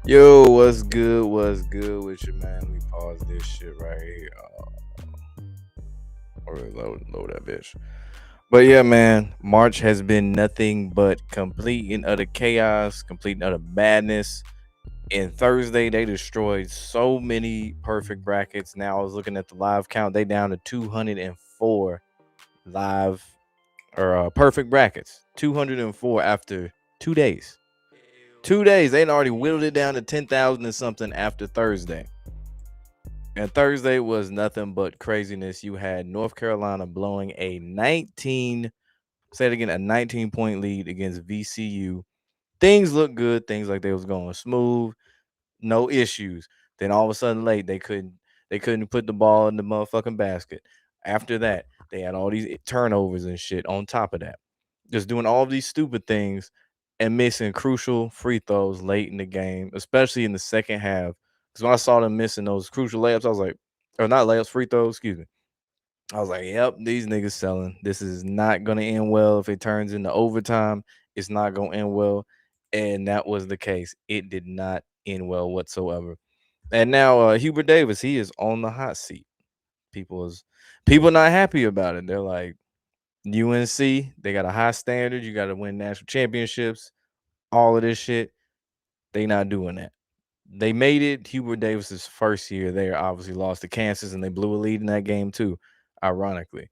Yo, what's good? What's good with you, man? Let me pause this shit right here. Or load that bitch. But yeah, man, March has been nothing but complete and utter chaos, complete and utter madness. And Thursday, they destroyed so many perfect brackets. Now I was looking at the live count; they down to 204 live or perfect brackets. 204 after 2 days. 2 days, they already whittled it down to 10,000 and something after Thursday. And Thursday was nothing but craziness. You had North Carolina blowing a 19, say it again, a 19-point lead against VCU. Things looked good. Things like they was going smooth, no issues. Then all of a sudden, late they couldn't put the ball in the motherfucking basket. After that, they had all these turnovers and shit. On top of that, just doing all of these stupid things and missing crucial free throws late in the game, especially in the second half. Because when I saw them missing those crucial layups, I was like, or not layups, free throws, excuse me. I was like, yep, these niggas selling. This is not going to end well. If it turns into overtime, it's not going to end well. And that was the case. It did not end well whatsoever. And now Hubert Davis, he is on the hot seat. People not happy about it. They're like, UNC, they got a high standard. You got to win national championships. All of this shit, they not doing that. They made it Hubert Davis's first year there. Obviously lost to Kansas, and they blew a lead in that game too, ironically.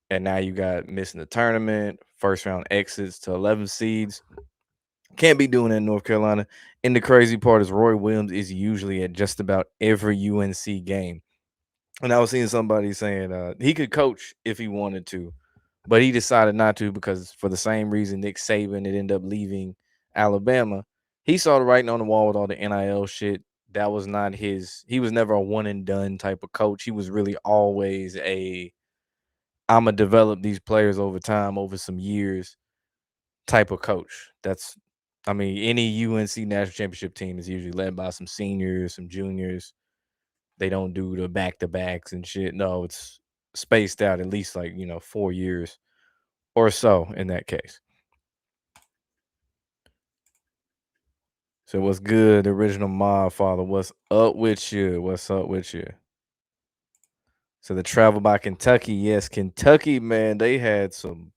And now you got missing the tournament, first round exits to 11 seeds. Can't be doing that in North Carolina. And the crazy part is Roy Williams is usually at just about every UNC game. And I was seeing somebody saying he could coach if he wanted to, but he decided not to because for the same reason Nick Saban had ended up leaving Alabama. He saw the writing on the wall with all the NIL shit. That was not his. He was never a one and done type of coach. He was really always a I'm gonna develop these players over time, over some years type of coach. I mean, any UNC national championship team is usually led by some seniors, some juniors. They don't do the back to backs and shit. No, it's spaced out at least like 4 years or so in that case. So what's good, the original mob father? What's up with you? What's up with you? So the travel by Kentucky, yes, Kentucky, man, they had some.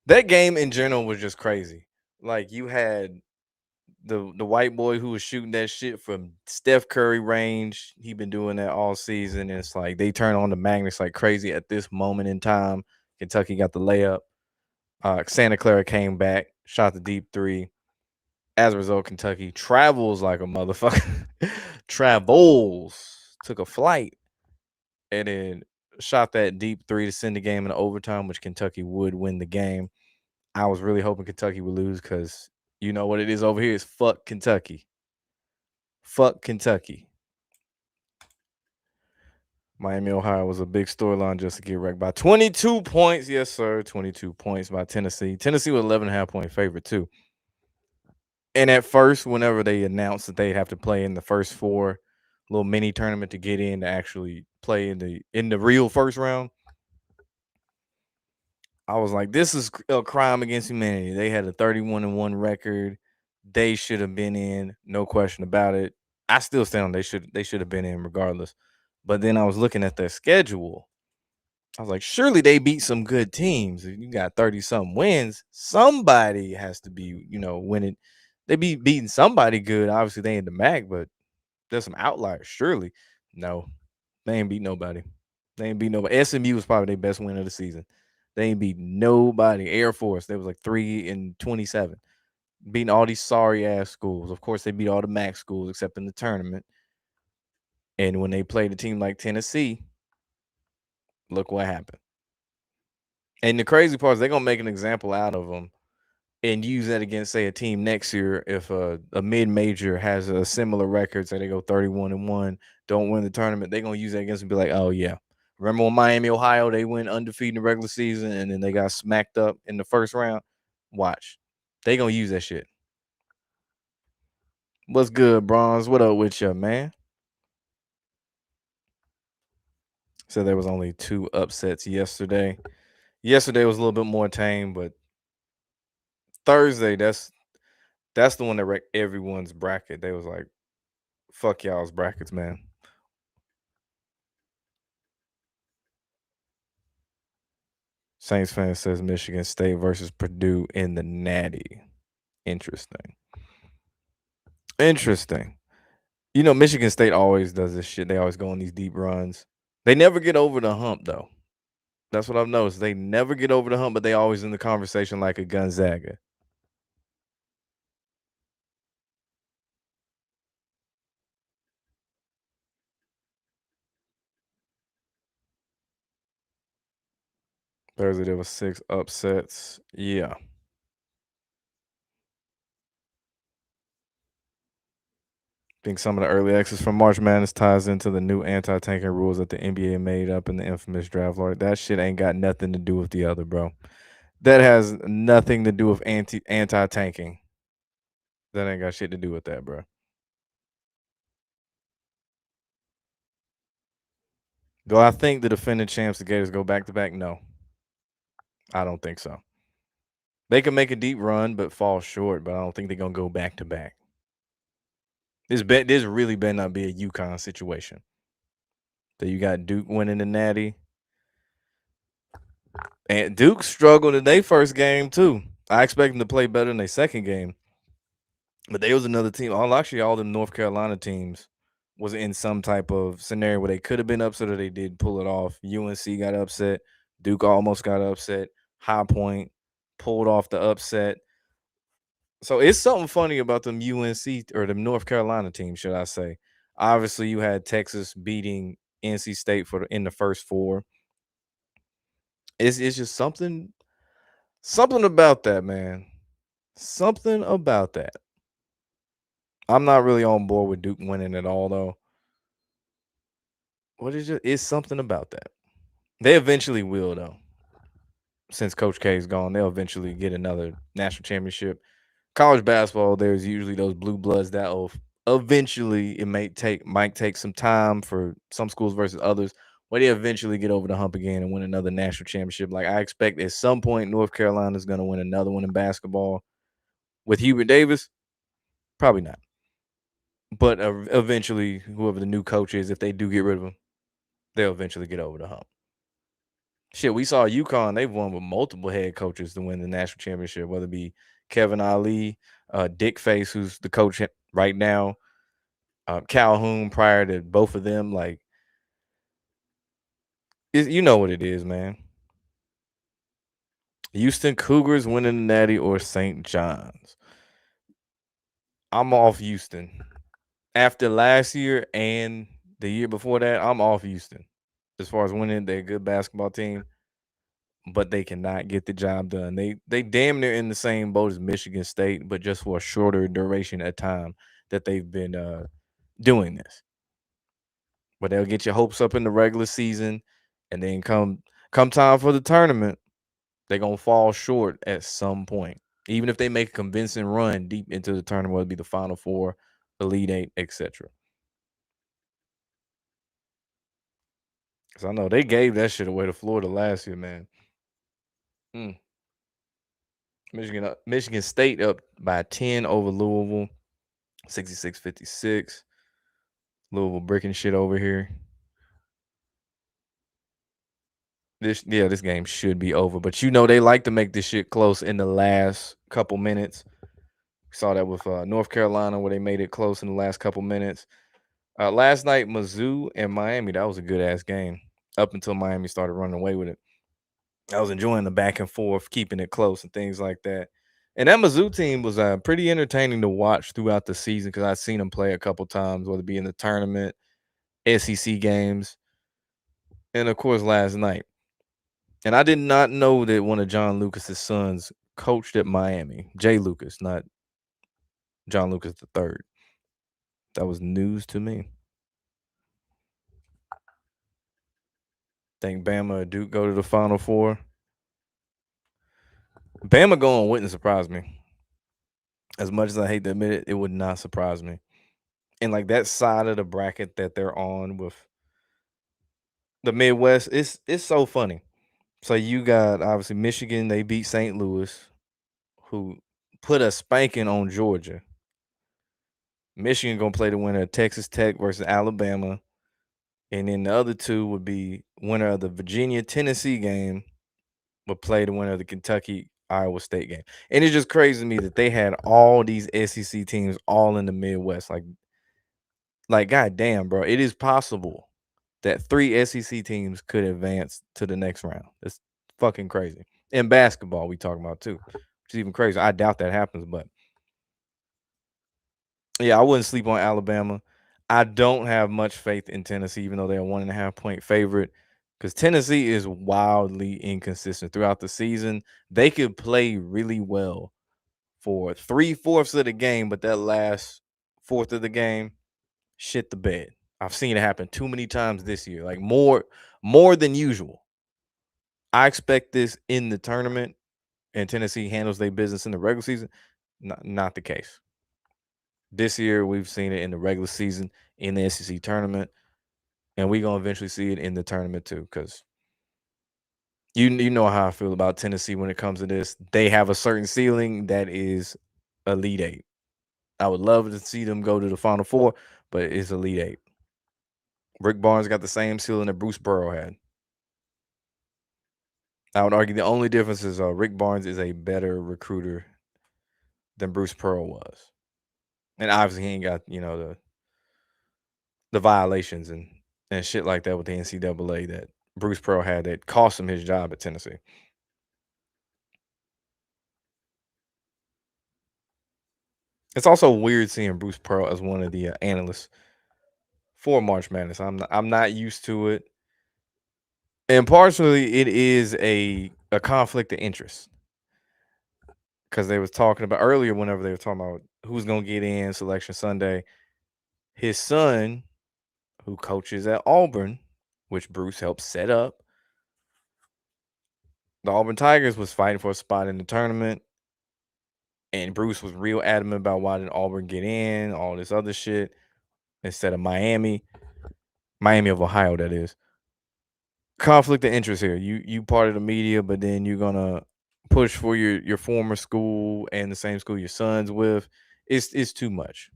That game in general was just crazy. Like you had the white boy who was shooting that shit from Steph Curry range. He been doing that all season. And it's like they turn on the magnets like crazy at this moment in time. Kentucky got the layup. Santa Clara came back, shot the deep three. As a result, Kentucky travels like a motherfucker. Travels. Took a flight and then shot that deep three to send the game in overtime, which Kentucky would win the game. I was really hoping Kentucky would lose because you know what it is over here is fuck Kentucky. Fuck Kentucky. Miami, Ohio was a big storyline just to get wrecked by 22 points. Yes, sir. 22 points by Tennessee. Tennessee was 11.5 point favorite, too. And at first, whenever they announced that they have to play in the first four little mini tournament to get in to actually play in the real first round, I was like, this is a crime against humanity. They had a 31-1 record. They should have been in, no question about it. I still stand on they should have been in regardless. But then I was looking at their schedule. I was like, surely they beat some good teams. If you got 30 something wins, somebody has to be, winning. They be beating somebody good. Obviously, they ain't the MAC, but there's some outliers, surely. No, they ain't beat nobody. They ain't beat nobody. SMU was probably their best win of the season. They ain't beat nobody. Air Force, they was like 3-27, beating all these sorry ass schools. Of course, they beat all the MAC schools except in the tournament. And when they played a team like Tennessee, look what happened. And the crazy part is they're gonna make an example out of them and use that against, say, a team next year if a mid-major has a similar record, say they go 31-1, don't win the tournament, they're gonna use that against and be like, oh yeah. Remember when Miami, Ohio, they went undefeated in the regular season and then they got smacked up in the first round? Watch. They gonna use that shit. What's good, Bronze? What up with you, man? So there was only 2 upsets yesterday. Yesterday was a little bit more tame, but Thursday, That's the one that wrecked everyone's bracket. They was like, "Fuck y'all's brackets, man." Saints fan says Michigan State versus Purdue in the Natty. Interesting. Interesting. You know, Michigan State always does this shit. They always go on these deep runs. They never get over the hump though. That's what I've noticed. They never get over the hump, but they always in the conversation like a Gonzaga. Thursday there was 6 upsets. Yeah. Think some of the early exits from March Madness ties into the new anti-tanking rules that the NBA made up in the infamous draft lottery. That shit ain't got nothing to do with the other, bro. That has nothing to do with anti-tanking. That ain't got shit to do with that, bro. Do I think the defending champs, the Gators, go back to back? No, I don't think so. They can make a deep run, but fall short. But I don't think they're gonna go back to back. This really better not be a UConn situation. That you got Duke winning the Natty, and Duke struggled in their first game too. I expect them to play better in their second game, but they was another team. All the North Carolina teams was in some type of scenario where they could have been upset or they did pull it off. UNC got upset. Duke almost got upset. High Point pulled off the upset. So it's something funny about them UNC or the North Carolina team, should I say? Obviously, you had Texas beating NC State in the first four. It's just something about that, man. Something about that. I'm not really on board with Duke winning at all, though. What is it? It's something about that. They eventually will, though. Since Coach K is gone, they'll eventually get another national championship. College basketball, there's usually those blue bloods that will eventually, it might take some time for some schools versus others, but they eventually get over the hump again and win another national championship. Like I expect at some point North Carolina is going to win another one in basketball with Hubert Davis. Probably not, but eventually, whoever the new coach is, if they do get rid of him, they'll eventually get over the hump. Shit, we saw UConn. They've won with multiple head coaches to win the national championship, whether it be Kevin Ali, Dick Face, who's the coach right now, Calhoun prior to both of them. Like, you know what it is, man. Houston Cougars winning the Natty or St. John's. I'm off Houston. After last year and the year before that, I'm off Houston. As far as winning, they're a good basketball team, but they cannot get the job done. They damn near in the same boat as Michigan State, but just for a shorter duration of time that they've been doing this. But they'll get your hopes up in the regular season, and then come time for the tournament, they're gonna fall short at some point. Even if they make a convincing run deep into the tournament, whether it be the Final Four, Elite Eight, etc. Because I know they gave that shit away to Florida last year, man. Mm. Michigan State up by 10 over Louisville, 66-56. Louisville breaking shit over here. This game should be over, but you know they like to make this shit close in the last couple minutes. Saw that with North Carolina where they made it close in the last couple minutes. Last night, Mizzou and Miami, that was a good ass game up until Miami started running away with it. I was enjoying the back and forth, keeping it close and things like that. And that Mizzou team was pretty entertaining to watch throughout the season because I've seen them play a couple times, whether it be in the tournament, SEC games, and of course last night. And I did not know that one of John Lucas's sons coached at Miami. Jay Lucas, not John Lucas the third. That was news to me. Think Bama or Duke go to the Final Four? Bama going wouldn't surprise me. As much as I hate to admit it, it would not surprise me. And like that side of the bracket that they're on with the Midwest, it's so funny. So you got obviously Michigan, they beat St. Louis, who put a spanking on Georgia. Michigan gonna play the winner of Texas Tech versus Alabama, and then the other two would be winner of the Virginia Tennessee game would play the winner of the Kentucky Iowa State game. And it's just crazy to me that they had all these SEC teams all in the Midwest. Like goddamn, bro, it is possible that 3 SEC teams could advance to the next round. It's fucking crazy. In basketball, we talking about too, which is even crazy. I doubt that happens, but yeah, I wouldn't sleep on Alabama. I don't have much faith in Tennessee, even though they're a 1.5 point favorite, because Tennessee is wildly inconsistent throughout the season. They could play really well for 3/4 of the game, but that last fourth of the game, shit the bed. I've seen it happen too many times this year, like more than usual. I expect this in the tournament, and Tennessee handles their business in the regular season. Not the case. This year, we've seen it in the regular season, in the SEC tournament, and we're gonna eventually see it in the tournament too. Because you know how I feel about Tennessee when it comes to this. They have a certain ceiling that is Elite Eight. I would love to see them go to the Final Four, but it's Elite Eight. Rick Barnes got the same ceiling that Bruce Pearl had. I would argue the only difference is Rick Barnes is a better recruiter than Bruce Pearl was, and obviously he ain't got the violations and shit like that with the NCAA that Bruce Pearl had that cost him his job at Tennessee. It's also weird seeing Bruce Pearl as one of the analysts for March Madness. I'm not used to it, and partially it is a conflict of interest because they was talking about earlier whenever they were talking about who's gonna get in Selection Sunday. His son, who coaches at Auburn, which Bruce helped set up, the Auburn Tigers was fighting for a spot in the tournament. And Bruce was real adamant about why didn't Auburn get in, all this other shit, instead of Miami of Ohio, that is. Conflict of interest here. You part of the media, but then you're gonna push for your former school and the same school your son's with. It's too much.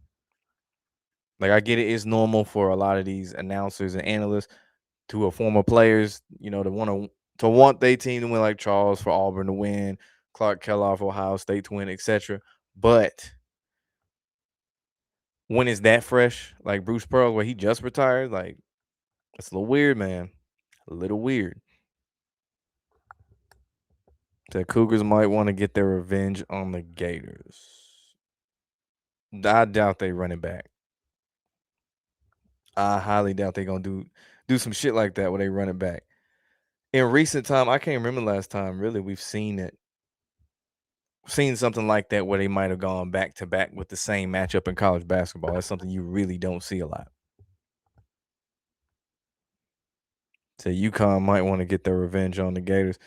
Like I get it, it's normal for a lot of these announcers and analysts to former players, to want their team to win, like Charles for Auburn to win, Clark Kellogg for Ohio State to win, etc. But when it's that fresh, like Bruce Pearl, where he just retired, like it's a little weird, man. A little weird. The Cougars might want to get their revenge on the Gators. I doubt they run it back. I highly doubt they gonna do some shit like that where they run it back. In recent time, I can't remember last time really we've seen something like that where they might have gone back to back with the same matchup in college basketball. That's something you really don't see a lot. So UConn might want to get their revenge on the Gators.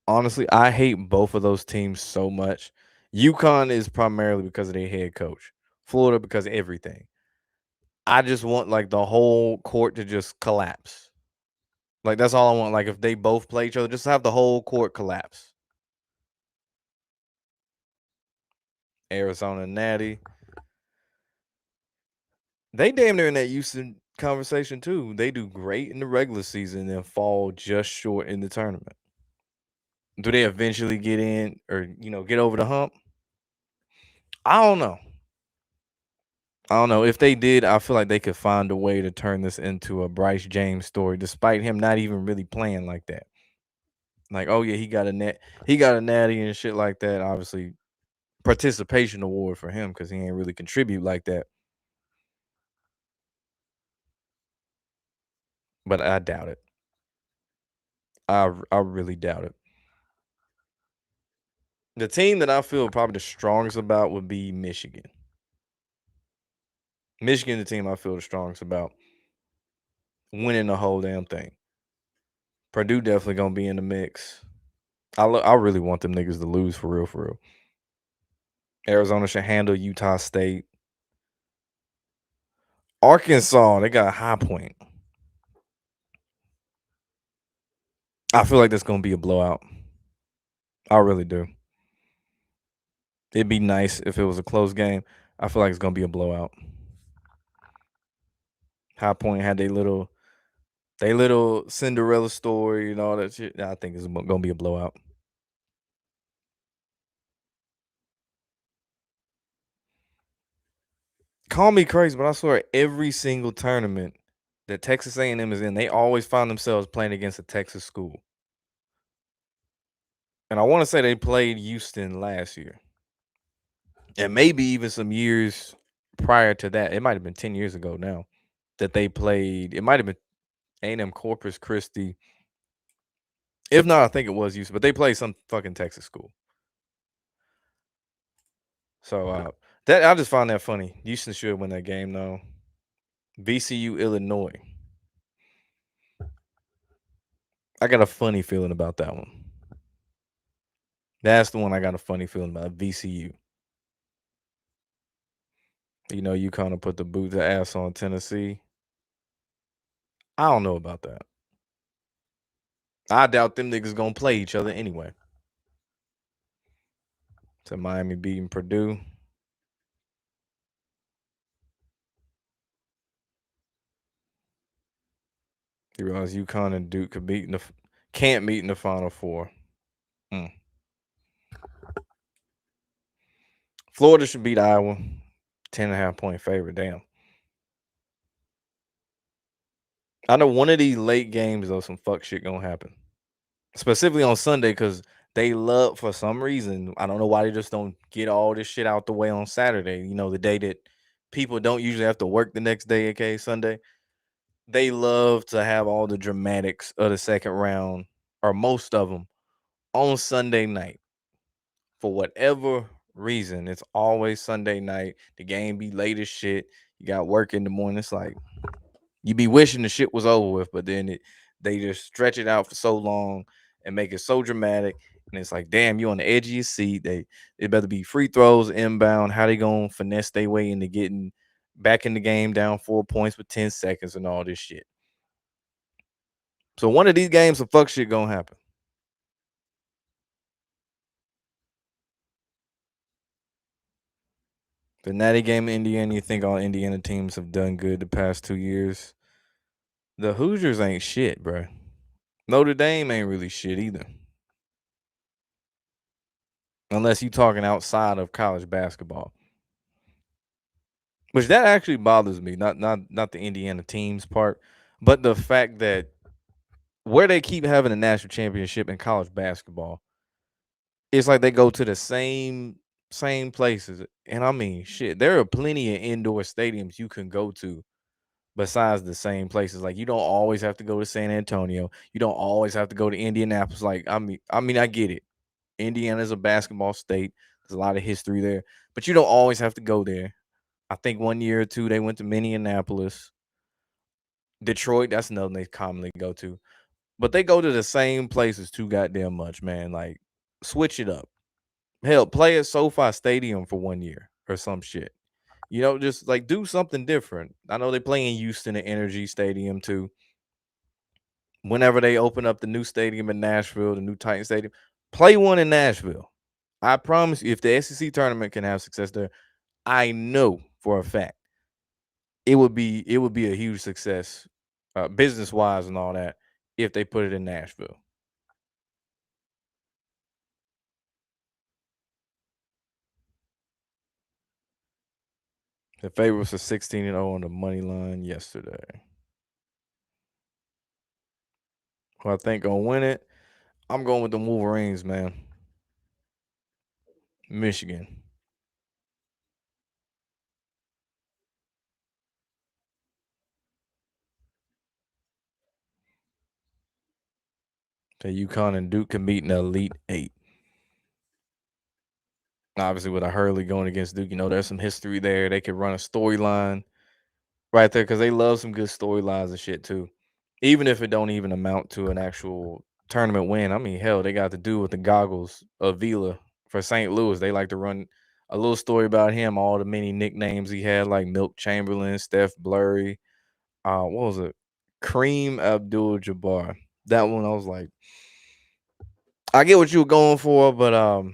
Honestly, I hate both of those teams so much. UConn is primarily because of their head coach. Florida because of everything. I just want like the whole court to just collapse. Like that's all I want. Like if they both play each other, just have the whole court collapse. Arizona Natty. They damn near in that Houston conversation too. They do great in the regular season and fall just short in the tournament. Do they eventually get in or get over the hump? I don't know. I don't know. If they did, I feel like they could find a way to turn this into a Bryce James story, despite him not even really playing like that. Like, oh yeah, he got a natty and shit like that. Obviously, participation award for him because he ain't really contribute like that. But I doubt it. I really doubt it. The team that I feel probably the strongest about would be Michigan. Michigan, the team I feel the strongest about winning the whole damn thing. Purdue definitely gonna be in the mix. I really want them niggas to lose for real, for real. Arizona should handle Utah State. Arkansas, they got a High Point. I feel like that's gonna be a blowout. I really do. It'd be nice if it was a close game. I feel like it's gonna be a blowout. High Point had they little Cinderella story and all that shit. I think it's gonna be a blowout. Call me crazy, but I swear every single tournament that Texas A&M is in, they always find themselves playing against a Texas school. And I want to say they played Houston last year, and maybe even some years prior to that. It might have been 10 years ago now that they played. It might have been A&M Corpus Christi. If not, I think it was Houston, but they played some fucking Texas school. So that I just find that funny. Houston should win that game though. VCU Illinois. I got a funny feeling about that one. That's the one I got a funny feeling about. VCU. You know, you kind of put the boot the ass on Tennessee. I don't know about that. I doubt them niggas gonna play each other anyway. To Miami beating Purdue. You realize UConn and Duke can't meet in the Final Four. Mm. Florida should beat Iowa. 10.5 point favorite. Damn. I know one of these late games though, some fuck shit gonna happen. Specifically on Sunday, because they love for some reason. I don't know why they just don't get all this shit out the way on Saturday. You know, the day that people don't usually have to work the next day, aka Sunday. They love to have all the dramatics of the second round, or most of them, on Sunday night. For whatever reason, it's always Sunday night. The game be late as shit. You got work in the morning. It's like you be wishing the shit was over with, but then they just stretch it out for so long and make it so dramatic. And it's like, damn, you on the edge of your seat. It better be free throws inbound. How they gonna finesse their way into getting back in the game down 4 points with 10 seconds and all this shit. So one of these games, some fuck shit gonna happen. The Natty game in Indiana, you think all Indiana teams have done good the past 2 years? The Hoosiers ain't shit, bro. Notre Dame ain't really shit either. Unless you talking outside of college basketball. Which that actually bothers me. Not the Indiana teams part, but the fact that where they keep having a national championship in college basketball, it's like they go to the same places. And I mean, shit, there are plenty of indoor stadiums you can go to besides the same places. Like you don't always have to go to San Antonio. You don't always have to go to Indianapolis. Like I get it. Indiana's a basketball state. There's a lot of history there, but you don't always have to go there. I think 1 year or two they went to Minneapolis. Detroit, that's another one they commonly go to. But they go to the same places too goddamn much, man. Like switch it up. Hell, play at SoFi Stadium for 1 year or some shit. You know, just like do something different. I know they play in Houston at Energy Stadium too. Whenever they open up the new stadium in Nashville, the new Titan Stadium, play one in Nashville. I promise you, if the SEC tournament can have success there, I know for a fact it would be a huge success, business wise and all that, if they put it in Nashville. The favorites are 16-0 on the money line yesterday. Who I think gonna win it? I'm going with the Wolverines, man. Michigan. Okay, UConn and Duke can meet in the Elite Eight. Obviously, with a Hurley going against Duke, you know there's some history there. They could run a storyline right there because they love some good storylines and shit too. Even if it don't even amount to an actual tournament win. I mean, hell, they got to do with the goggles of Vila for St. Louis. They like to run a little story about him, all the many nicknames he had, like Milk Chamberlain, Steph Blurry, what was it? Kareem Abdul Jabbar. That one I was like, I get what you were going for, but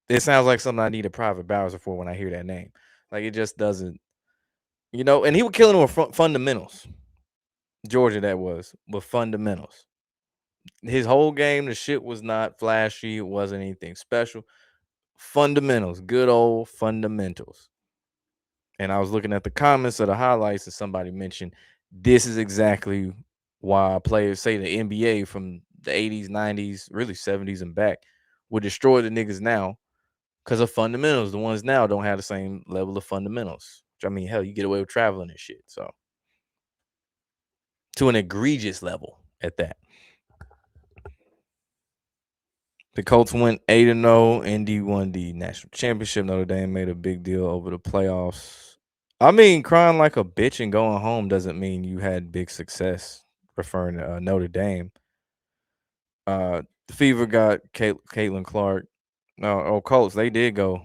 It sounds like something I need a private browser for when I hear that name. Like it just doesn't, and he was killing them with fundamentals. Georgia, that was with fundamentals. His whole game, the shit was not flashy. It wasn't anything special. Fundamentals, good old fundamentals. And I was looking at the comments of the highlights, and somebody mentioned this is exactly why players say the NBA from the 80s, 90s, really 70s and back would destroy the niggas now because of fundamentals. The ones now don't have the same level of fundamentals. Which, I mean, hell, you get away with traveling and shit. So to an egregious level at that. The Colts went 8-0. Indy won the national championship. Notre Dame made a big deal over the playoffs. I mean, crying like a bitch and going home doesn't mean you had big success. Referring to Notre Dame, the Fever got Caitlin Clark. No, Colts, they did go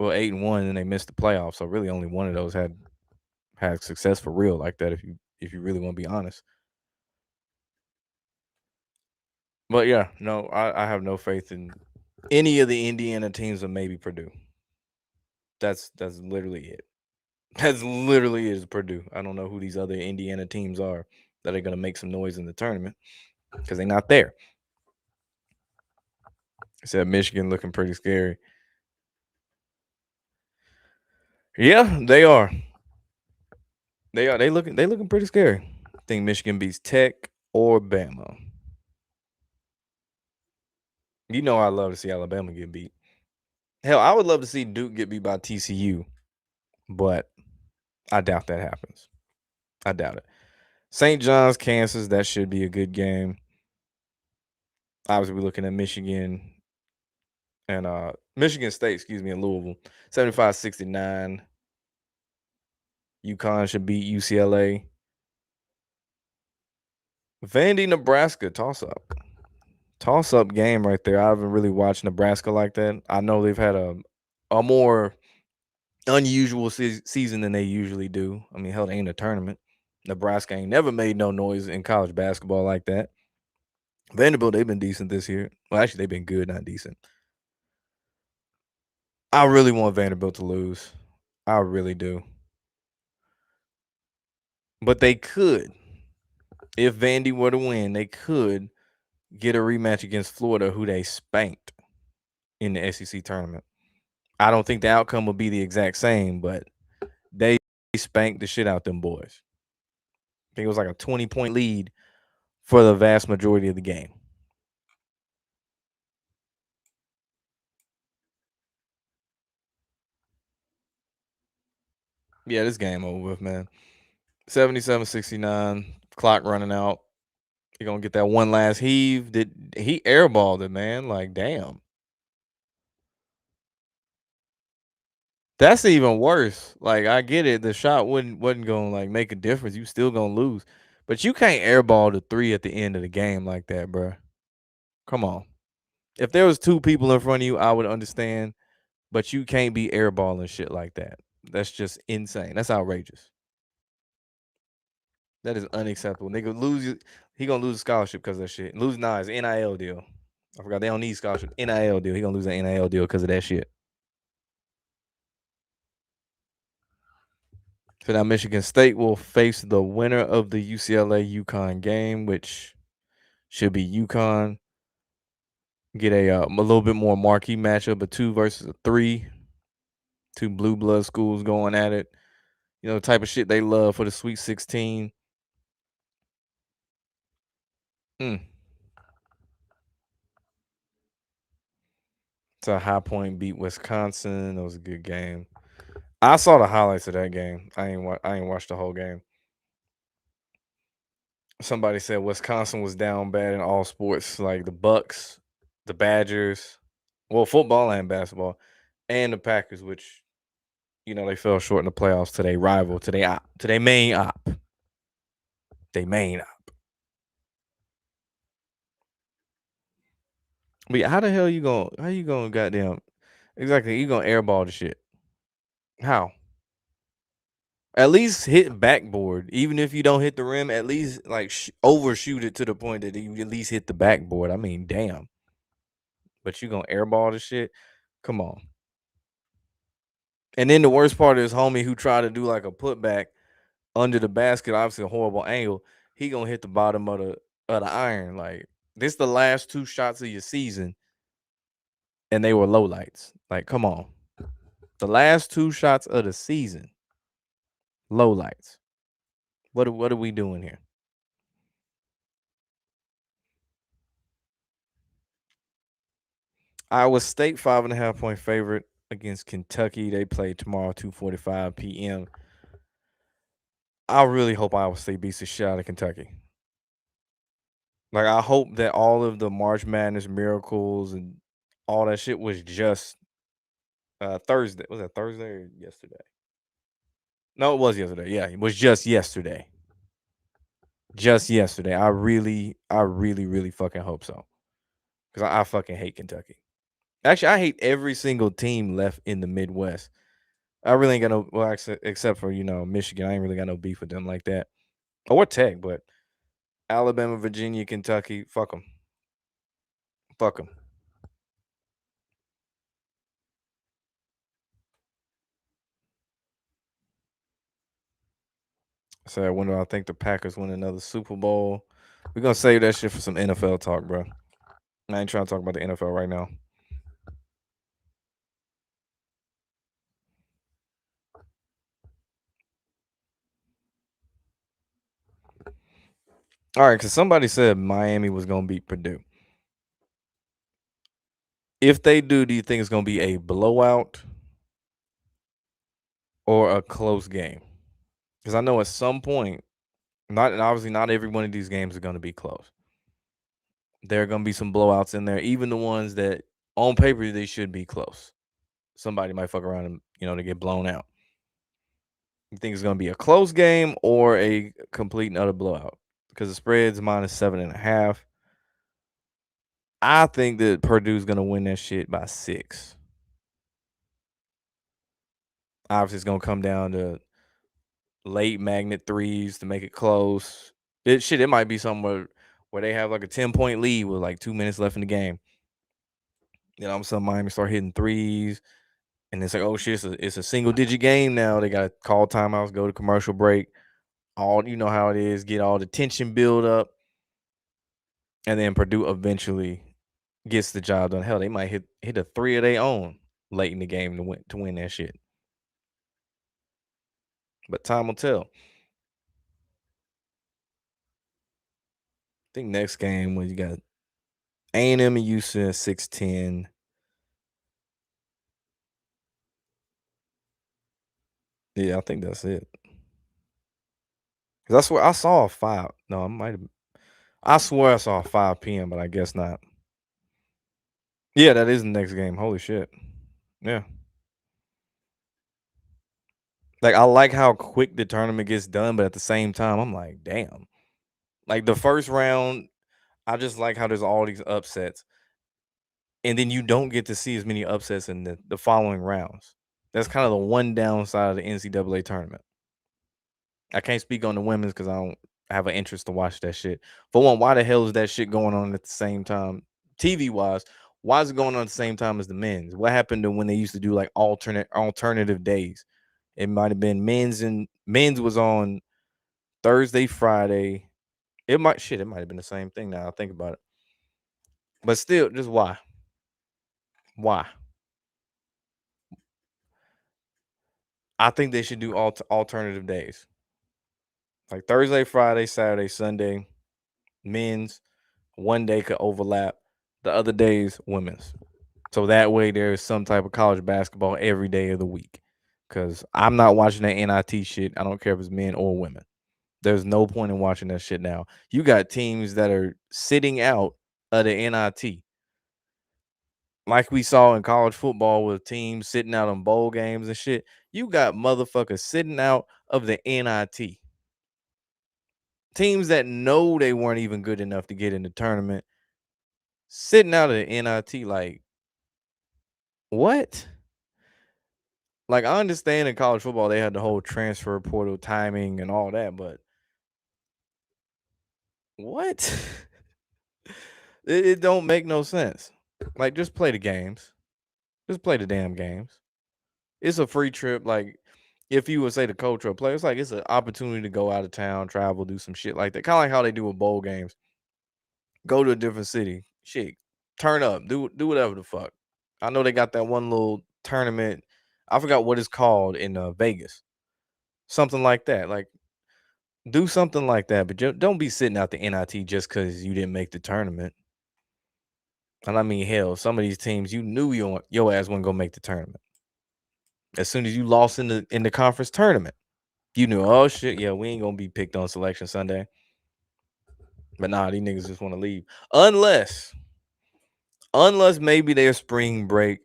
8-1, and they missed the playoffs. So really, only one of those had success for real like that. If you really want to be honest. But yeah, no, I have no faith in any of the Indiana teams, or maybe Purdue. That's literally it. That's literally is Purdue. I don't know who these other Indiana teams are that are gonna make some noise in the tournament because they're not there. Except Michigan looking pretty scary. Yeah, they are. They are. They looking pretty scary. I think Michigan beats Tech or Bama. You know I love to see Alabama get beat. Hell, I would love to see Duke get beat by TCU, but I doubt that happens. I doubt it. St. John's, Kansas, that should be a good game. Obviously, we're looking at Michigan and Michigan State, excuse me, in Louisville. 75-69. UConn should beat UCLA. Vandy, Nebraska, toss up. Toss up game right there. I haven't really watched Nebraska like that. I know they've had a more unusual season than they usually do. I mean, hell, they ain't a tournament. Nebraska ain't never made no noise in college basketball like that. Vanderbilt, they've been decent this year. Well, actually, they've been good, not decent. I really want Vanderbilt to lose. I really do. But they could. If Vandy were to win, they could get a rematch against Florida, who they spanked in the SEC tournament. I don't think the outcome will be the exact same, but they spanked the shit out them boys. I think it was like a 20-point lead for the vast majority of the game. Yeah, this game over with, man. 77-69, clock running out. You're gonna get that one last heave. Did he airballed it, man? Like, damn. That's even worse. Like, I get it. The shot wasn't gonna like make a difference. You still gonna lose. But you can't airball the three at the end of the game like that, bro. Come on. If there was two people in front of you, I would understand. But you can't be airballing shit like that. That's just insane. That's outrageous. That is unacceptable. Nigga he gonna lose a scholarship because of that shit. Lose his NIL deal. I forgot they don't need scholarship. NIL deal. He gonna lose an NIL deal because of that shit. So now Michigan State will face the winner of the UCLA UConn game, which should be UConn. Get a little bit more marquee matchup, a 2 versus a 3. Two blue blood schools going at it. You know, the type of shit they love for the Sweet 16. Mm. So High Point beat Wisconsin. That was a good game. I saw the highlights of that game. I ain't watched the whole game. Somebody said Wisconsin was down bad in all sports, like the Bucks, the Badgers, well, football and basketball, and the Packers, which they fell short in the playoffs to their rival, to their main op. They main op. But how the hell you gonna goddamn exactly you gonna airball the shit? How? At least hit backboard. Even if you don't hit the rim, at least like overshoot it to the point that you at least hit the backboard. I mean, damn. But you gonna airball the shit? Come on. And then the worst part is homie who tried to do like a putback under the basket, obviously a horrible angle. He gonna hit the bottom of the iron. Like this, the last two shots of your season, and they were low lights. Like, come on, the last two shots of the season, low lights. What are we doing here? Iowa State 5.5 point favorite against Kentucky. They play tomorrow 2:45 p.m. I really hope Iowa State beats the shit out of Kentucky. Like I hope that all of the March Madness miracles and all that shit was just Thursday. Was that Thursday or yesterday? No, it was yesterday. Yeah, it was just yesterday. Just yesterday. I really fucking hope so. Because I fucking hate Kentucky. Actually, I hate every single team left in the Midwest. I really ain't got no, well, except for, Michigan. I ain't really got no beef with them like that. Or Tech, but Alabama, Virginia, Kentucky, fuck them. Fuck them. So when do I think the Packers win another Super Bowl? We're gonna save that shit for some NFL talk, bro. I ain't trying to talk about the NFL right now. All right, because somebody said Miami was gonna beat Purdue. If they do you think it's gonna be a blowout or a close game? Because I know at some point, not obviously not every one of these games are gonna be close. There are gonna be some blowouts in there, even the ones that on paper they should be close. Somebody might fuck around and to get blown out. You think it's gonna be a close game or a complete and utter blowout? Because the spread's -7.5. I think that Purdue's gonna win that shit by 6. Obviously, it's gonna come down to late magnet threes to make it close. It might be somewhere where they have like a 10-point lead with like 2 minutes left in the game. All of a sudden Miami start hitting threes, and it's like, oh shit, it's a single digit game now. They gotta call timeouts, go to commercial break. All you know how it is, get all the tension build up, and then Purdue eventually gets the job done. Hell, they might hit a three of their own late in the game to win that shit. But time will tell. I think next game when you got A&M and Houston 6-10. Yeah, I think that's it. 'Cause I swear I saw a 5. No, I might have. I swear I saw a 5 p.m., but I guess not. Yeah, that is the next game. Holy shit. Yeah. Like I like how quick the tournament gets done, but at the same time, I'm like, damn. Like the first round, I just like how there's all these upsets. And then you don't get to see as many upsets in the following rounds. That's kind of the one downside of the NCAA tournament. I can't speak on the women's because I don't have an interest to watch that shit. For one, why the hell is that shit going on at the same time, TV wise? Why is it going on at the same time as the men's? What happened to when they used to do like alternative days? It might have been men's was on Thursday, Friday. It might have been the same thing now I think about it. But still, just why? Why? I think they should do alternative days. Like Thursday, Friday, Saturday, Sunday, men's, one day could overlap. The other days, women's. So that way there's some type of college basketball every day of the week. Cause I'm not watching that NIT shit. I don't care if it's men or women. There's no point in watching that shit now. You got teams that are sitting out of the NIT. Like we saw in college football with teams sitting out on bowl games and shit. You got motherfuckers sitting out of the NIT. Teams that know they weren't even good enough to get in the tournament, sitting out of the NIT, like, what? Like, I understand in college football they had the whole transfer portal timing and all that, but what? It don't make no sense. Like, just play the games. Just play the damn games. It's a free trip. Like if you would say the coach or a player, it's like it's an opportunity to go out of town, travel, do some shit like that. Kind of like how they do with bowl games. Go to a different city. Shit. Turn up. Do whatever the fuck. I know they got that one little tournament. I forgot what it's called in Vegas. Something like that. Like do something like that, but don't be sitting out the NIT just because you didn't make the tournament. And I mean, hell, some of these teams you knew your ass wasn't gonna make the tournament. As soon as you lost in the conference tournament, you knew, oh shit, yeah, we ain't gonna be picked on selection Sunday. But nah, these niggas just want to leave. Unless maybe their spring break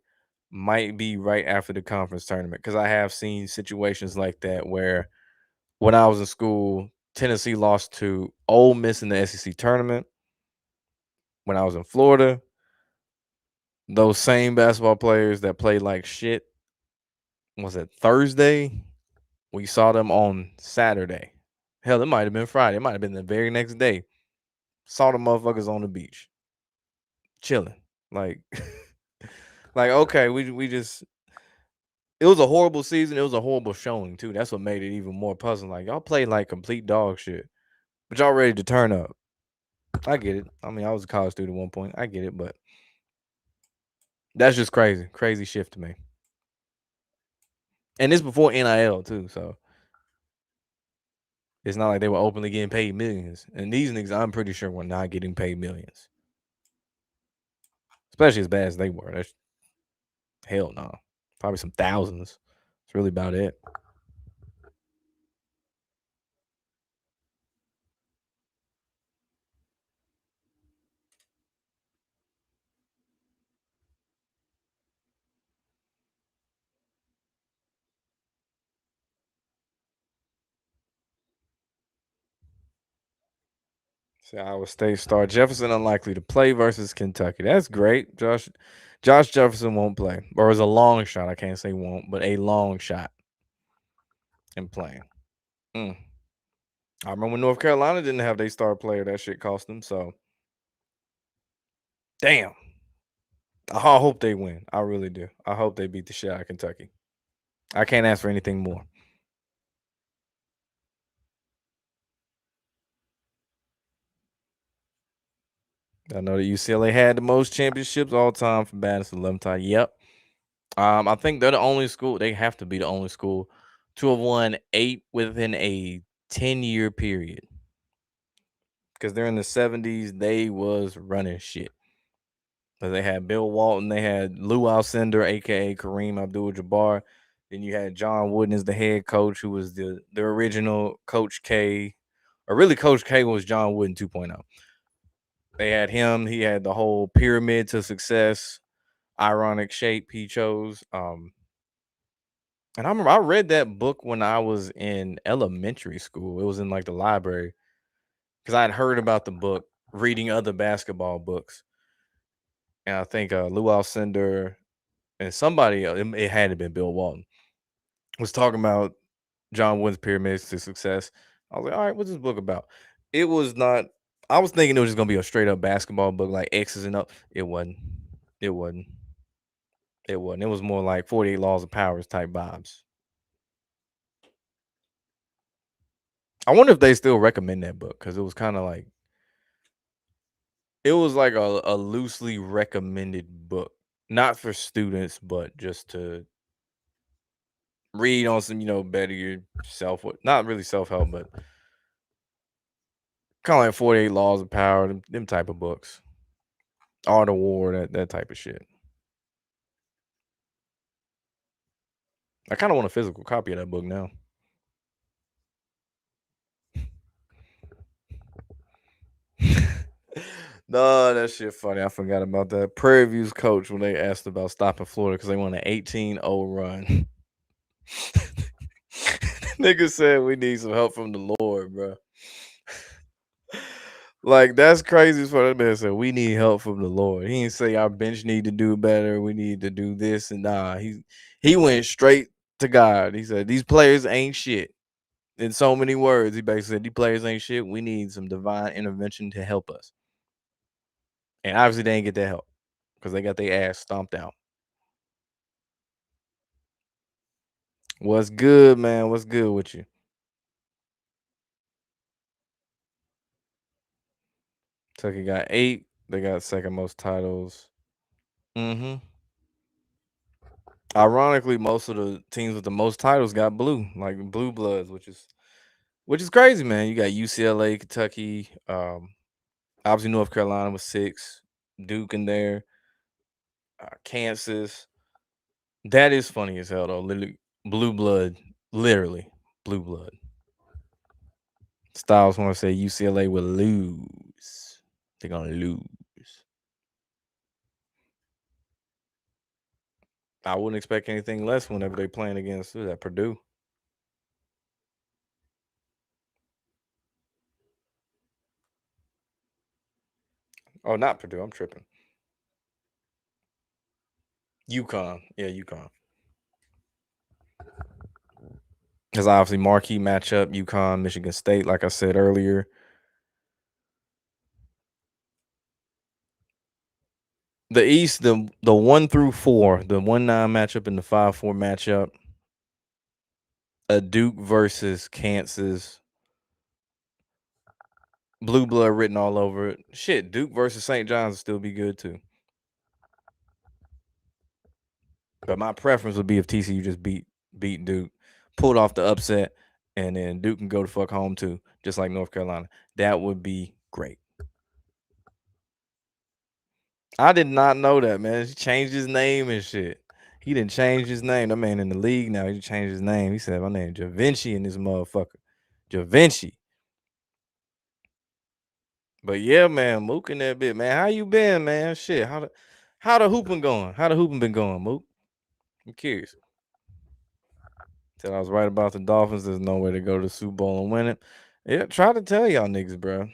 might be right after the conference tournament. Because I have seen situations like that where when I was in school, Tennessee lost to Ole Miss in the SEC tournament. When I was in Florida, those same basketball players that played like shit, was it Thursday? We saw them on Saturday. Hell, it might have been Friday. It might have been the very next day. Saw the motherfuckers on the beach, chilling. Like, like okay, we just. It was a horrible season. It was a horrible showing too. That's what made it even more puzzling. Like y'all played like complete dog shit, but y'all ready to turn up. I get it. I mean, I was a college student at one point. I get it, but that's just crazy, crazy shift to me. And this before NIL too, so it's not like they were openly getting paid millions. And these niggas, I'm pretty sure, were not getting paid millions, especially as bad as they were. That's hell no. Probably some thousands. It's really about it. So Iowa State star Jefferson unlikely to play versus Kentucky. That's great. Josh Jefferson won't play, or is a long shot. I can't say won't, but a long shot in playing. Mm. I remember when North Carolina didn't have their star player. That shit cost them. So damn. I hope they win. I really do. I hope they beat the shit out of Kentucky. I can't ask for anything more. I know that UCLA had the most championships all time for baddest 11 time. Yep. I think they're the only school. They have to be the only school to have won 8 within a 10-year period. Because they're in the 70s, they was running shit. Because they had Bill Walton, they had Lou Alcindor, aka Kareem Abdul-Jabbar. Then you had John Wooden as the head coach, who was the original Coach K. Or really, Coach K was John Wooden 2.0. They had him. He had the whole pyramid to success, ironic shape he chose. And I remember I read that book when I was in elementary school. It was in like the library because I had heard about the book, reading other basketball books. And I think Lou Alcindor and somebody, it had to been Bill Walton, was talking about John Wooden's pyramids to success. I was like, all right, what's this book about? It was not, I was thinking it was just going to be a straight up basketball book, like X's and up. It wasn't. It wasn't. It wasn't. It was more like 48 Laws of Powers type vibes. I wonder if they still recommend that book because it was kind of like, it was like a loosely recommended book, not for students, but just to read on some, better yourself. Not really self help, but kind of like 48 Laws of Power, them type of books. Art of War, that type of shit. I kind of want a physical copy of that book now. No, that shit funny. I forgot about that. Prairie View's coach when they asked about stopping Florida because they won an 18-0 run. Nigga said we need some help from the Lord, bro. Like that's crazy as fuck. That man said we need help from the Lord. He didn't say our bench need to do better. We need to do this and nah. He went straight to God. He said these players ain't shit. In so many words, he basically said these players ain't shit. We need some divine intervention to help us. And obviously they didn't get that help because they got their ass stomped out. What's good, man? What's good with you? Kentucky got 8. They got second most titles. Mhm. Ironically, most of the teams with the most titles got blue, like blue bloods, which is crazy, man. You got UCLA, Kentucky, obviously North Carolina with 6, Duke in there, Kansas. That is funny as hell though. Literally blue blood, literally blue blood. Styles want to say UCLA will lose. They're gonna lose. I wouldn't expect anything less whenever they playing against who's that Purdue. Oh, not Purdue. I'm tripping. UConn. Yeah, UConn. Because obviously marquee matchup, UConn, Michigan State, like I said earlier. The East, the 1 through 4, the 1-9 matchup and the 5-4 matchup. A Duke versus Kansas. Blue blood written all over it. Shit, Duke versus St. John's would still be good too. But my preference would be if TCU just beat Duke, pulled off the upset, and then Duke can go to fuck home too, just like North Carolina. That would be great. I did not know that, man. He changed his name and shit. He didn't change his name. That man in the league now. He changed his name. He said, "My name Javinci in this motherfucker." Javinci. But yeah, man, Mook in that bit, man. How you been, man? Shit, how the hooping going? How the hooping been going, Mook? I'm curious. Said I was right about the Dolphins. There's no way to go to the Super Bowl and win it. Yeah, try to tell y'all niggas, bro.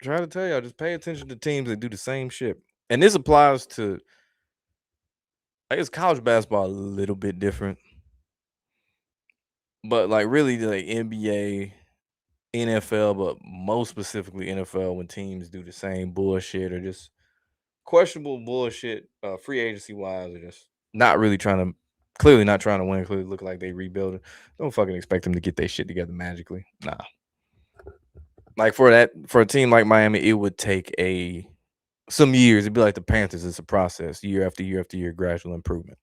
Try to tell y'all, just pay attention to teams that do the same shit. And this applies to, I guess, college basketball a little bit different, but like really like NBA, NFL, but most specifically NFL when teams do the same bullshit or just questionable bullshit, free agency wise, or just not really trying to, clearly not trying to win, clearly look like they rebuilding. Don't fucking expect them to get their shit together magically. Nah. Like for a team like Miami, it would take some years. It'd be like the Panthers. It's a process, year after year after year, gradual improvement.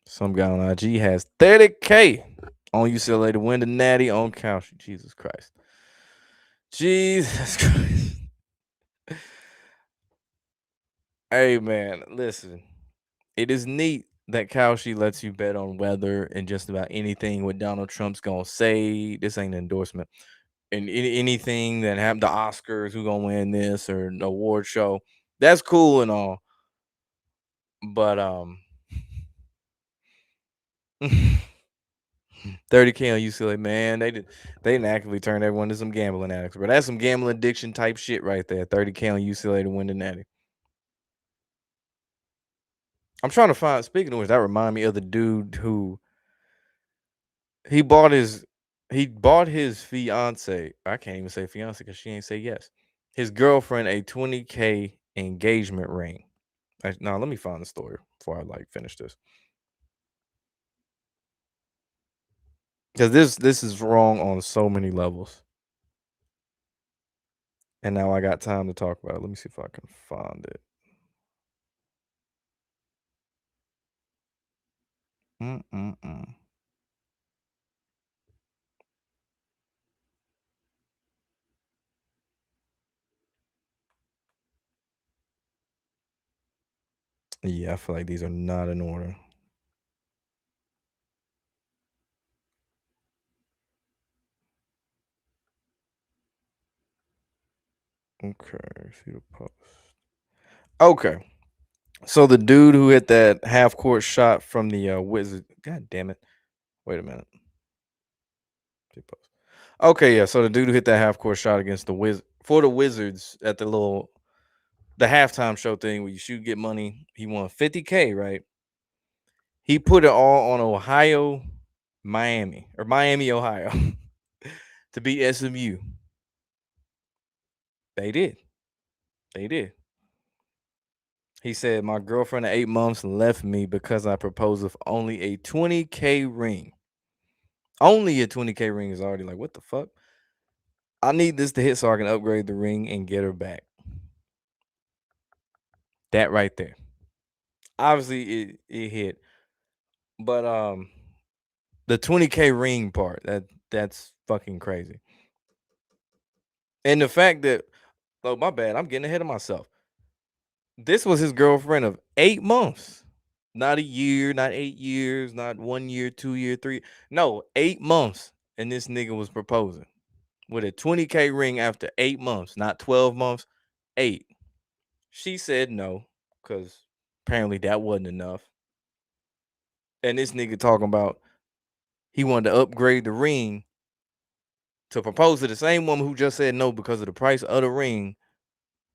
Some guy on IG has 30K on UCLA to win the Natty on couch. Jesus Christ. Jesus Christ. Hey man, listen. It is neat that Kalshi lets you bet on weather and just about anything what Donald Trump's gonna say. This ain't an endorsement. And anything that happened, the Oscars, who gonna win this or an award show. That's cool and all. But 30K on UCLA, man. They didn't actively turn everyone to some gambling addicts, but that's some gambling addiction type shit right there. 30K on UCLA to win the Natty. I'm trying to find. Speaking of which, that remind me of the dude who he bought his he bought his fiance. I can't even say fiance because she ain't say yes. His girlfriend a 20K engagement ring. Now let me find the story before I like finish this because this is wrong on so many levels. And now I got time to talk about it. Let me see if I can find it. Mm-mm-mm. Yeah, I feel like these are not in order. Okay, see the post. Okay, so the dude who hit that half court shot from the Wizard. God damn it! Wait a minute. See post. Okay, yeah. So the dude who hit that half court shot against the Wizards at the halftime show thing where you shoot get money. He won 50K, right? He put it all on Ohio, Miami, or Miami, Ohio, to beat SMU. They did. They did. He said, "My girlfriend of 8 months left me because I proposed with only a 20K ring. Only a 20K ring is already like, what the fuck? I need this to hit so I can upgrade the ring and get her back." That right there. Obviously, it hit, but the 20K ring part that's fucking crazy. And the fact that, oh my bad, I'm getting ahead of myself. This was his girlfriend of 8 months. Not a year, not 8 years, not 1 year, 2 year, three. No, 8 months. And this nigga was proposing with a 20K ring after 8 months, not 12 months, eight. She said no, because apparently that wasn't enough. And this nigga talking about he wanted to upgrade the ring to propose to the same woman who just said no because of the price of the ring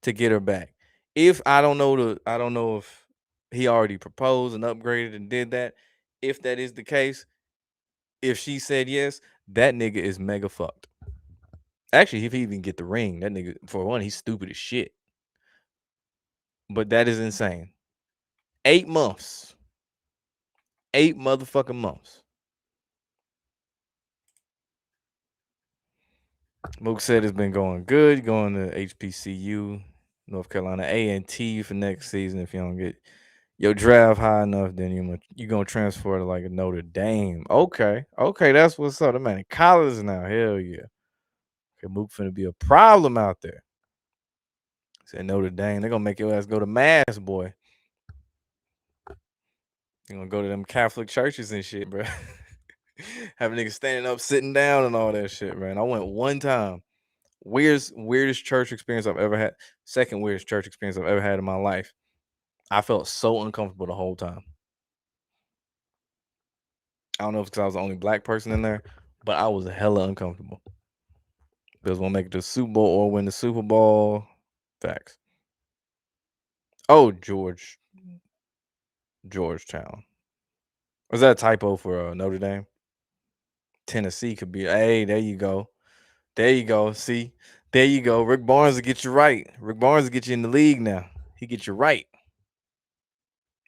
to get her back. If I don't know if he already proposed and upgraded and did that. If that is the case, if she said yes, that nigga is mega fucked. Actually, if he even get the ring, that nigga, for one, he's stupid as shit. But that is insane. 8 months. 8 motherfucking months. Mook said it's been going good. Going to HBCU, North Carolina A&T for next season. If you don't get your draft high enough, then you gonna transfer to like a Notre Dame. Okay, that's what's up. The man in college now. Hell yeah. Okay, Mook finna be a problem out there. Said Notre Dame. They're gonna make your ass go to mass, boy. You gonna go to them Catholic churches and shit, bro. Have niggas standing up, sitting down, and all that shit, man. I went one time. Weirdest church experience I've ever had. Second weirdest church experience I've ever had in my life. I felt so uncomfortable the whole time. I don't know if it's because I was the only black person in there, but I was hella uncomfortable. Bills won't make it to the Super Bowl or win the Super Bowl. Facts. Oh, Georgetown. Was that a typo for Notre Dame? Tennessee could be. Hey, there you go. There you go. See, there you go. Rick Barnes will get you right. Rick Barnes will get you in the league now. He get you right.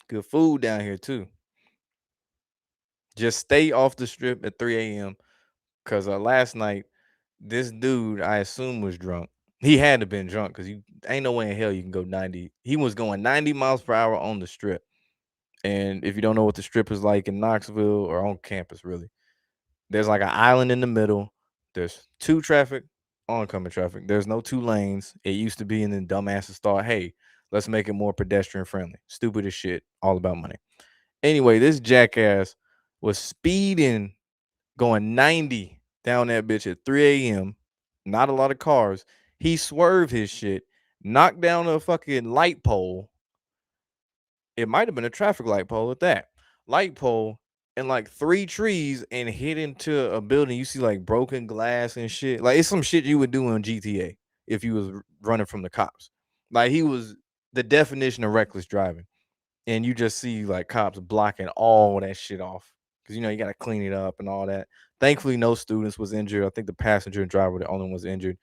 Good food down here too. Just stay off the strip at 3 a.m. Cause last night, this dude I assume was drunk. He had to been drunk because you ain't no way in hell you can go 90. He was going 90 miles per hour on the strip. And if you don't know what the strip is like in Knoxville or on campus, really, there's like an island in the middle. There's two traffic, oncoming traffic. There's no two lanes. It used to be, and then dumbasses thought, hey, let's make it more pedestrian friendly. Stupid as shit. All about money. Anyway, this jackass was speeding, going 90 down that bitch at 3 a.m. Not a lot of cars. He swerved his shit, knocked down a fucking light pole. It might have been a traffic light pole at that. Light pole and like three trees and hit into a building. You see like broken glass and shit. Like it's some shit you would do in GTA if you was running from the cops. Like he was the definition of reckless driving. And you just see like cops blocking all that shit off. Cause you got to clean it up and all that. Thankfully, no students was injured. I think the passenger and driver, the only one was injured.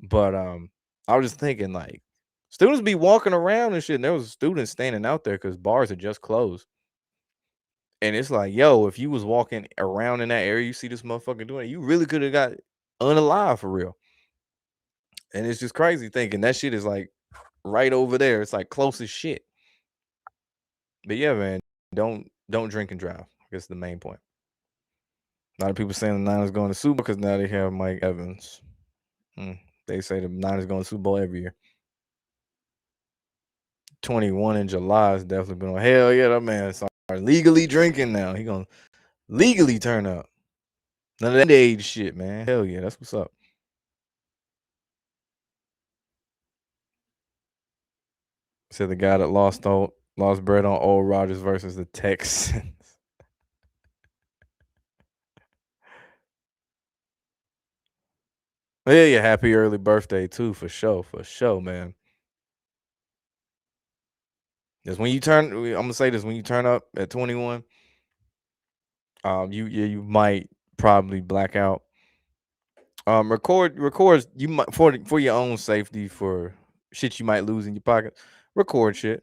But I was just thinking like students be walking around and shit. And there was students standing out there because bars had just closed. And it's like, yo, if you was walking around in that area, you see this motherfucker doing it, you really could have got unalive for real. And it's just crazy thinking that shit is like right over there. It's like close as shit. But yeah, man, don't drink and drive. I guess the main point. A lot of people saying the Niners going to Super Bowl because now they have Mike Evans. They say the Niners going to Super Bowl every year. 21 in July is definitely been on. Hell yeah, that man started legally drinking now. He gonna legally turn up. None of that age shit, man. Hell yeah, that's what's up. Said the guy that lost bread on Old Rogers versus the Texans. Yeah, happy early birthday too, for sure, man. Because when you turn, I'm gonna say this: when you turn up at 21, you might probably black out. Records you might for your own safety, for shit you might lose in your pocket. Record shit.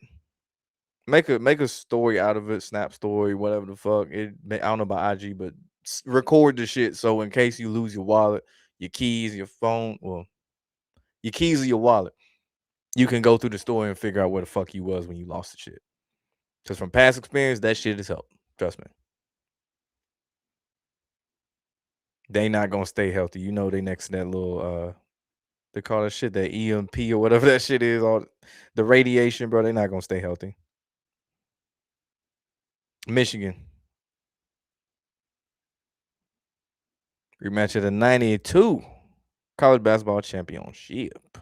Make a story out of it, Snap story, whatever the fuck. I don't know about IG, but record the shit so in case you lose your wallet, your keys, your phone, well, your keys or your wallet, you can go through the story and figure out where the fuck you was when you lost the shit. Because from past experience, that shit has helped. Trust me. They not gonna stay healthy. You know they next to that little they call that shit that EMP or whatever that shit is, all the radiation, bro. They not gonna stay healthy. Michigan. Rematch of the 92 college basketball championship.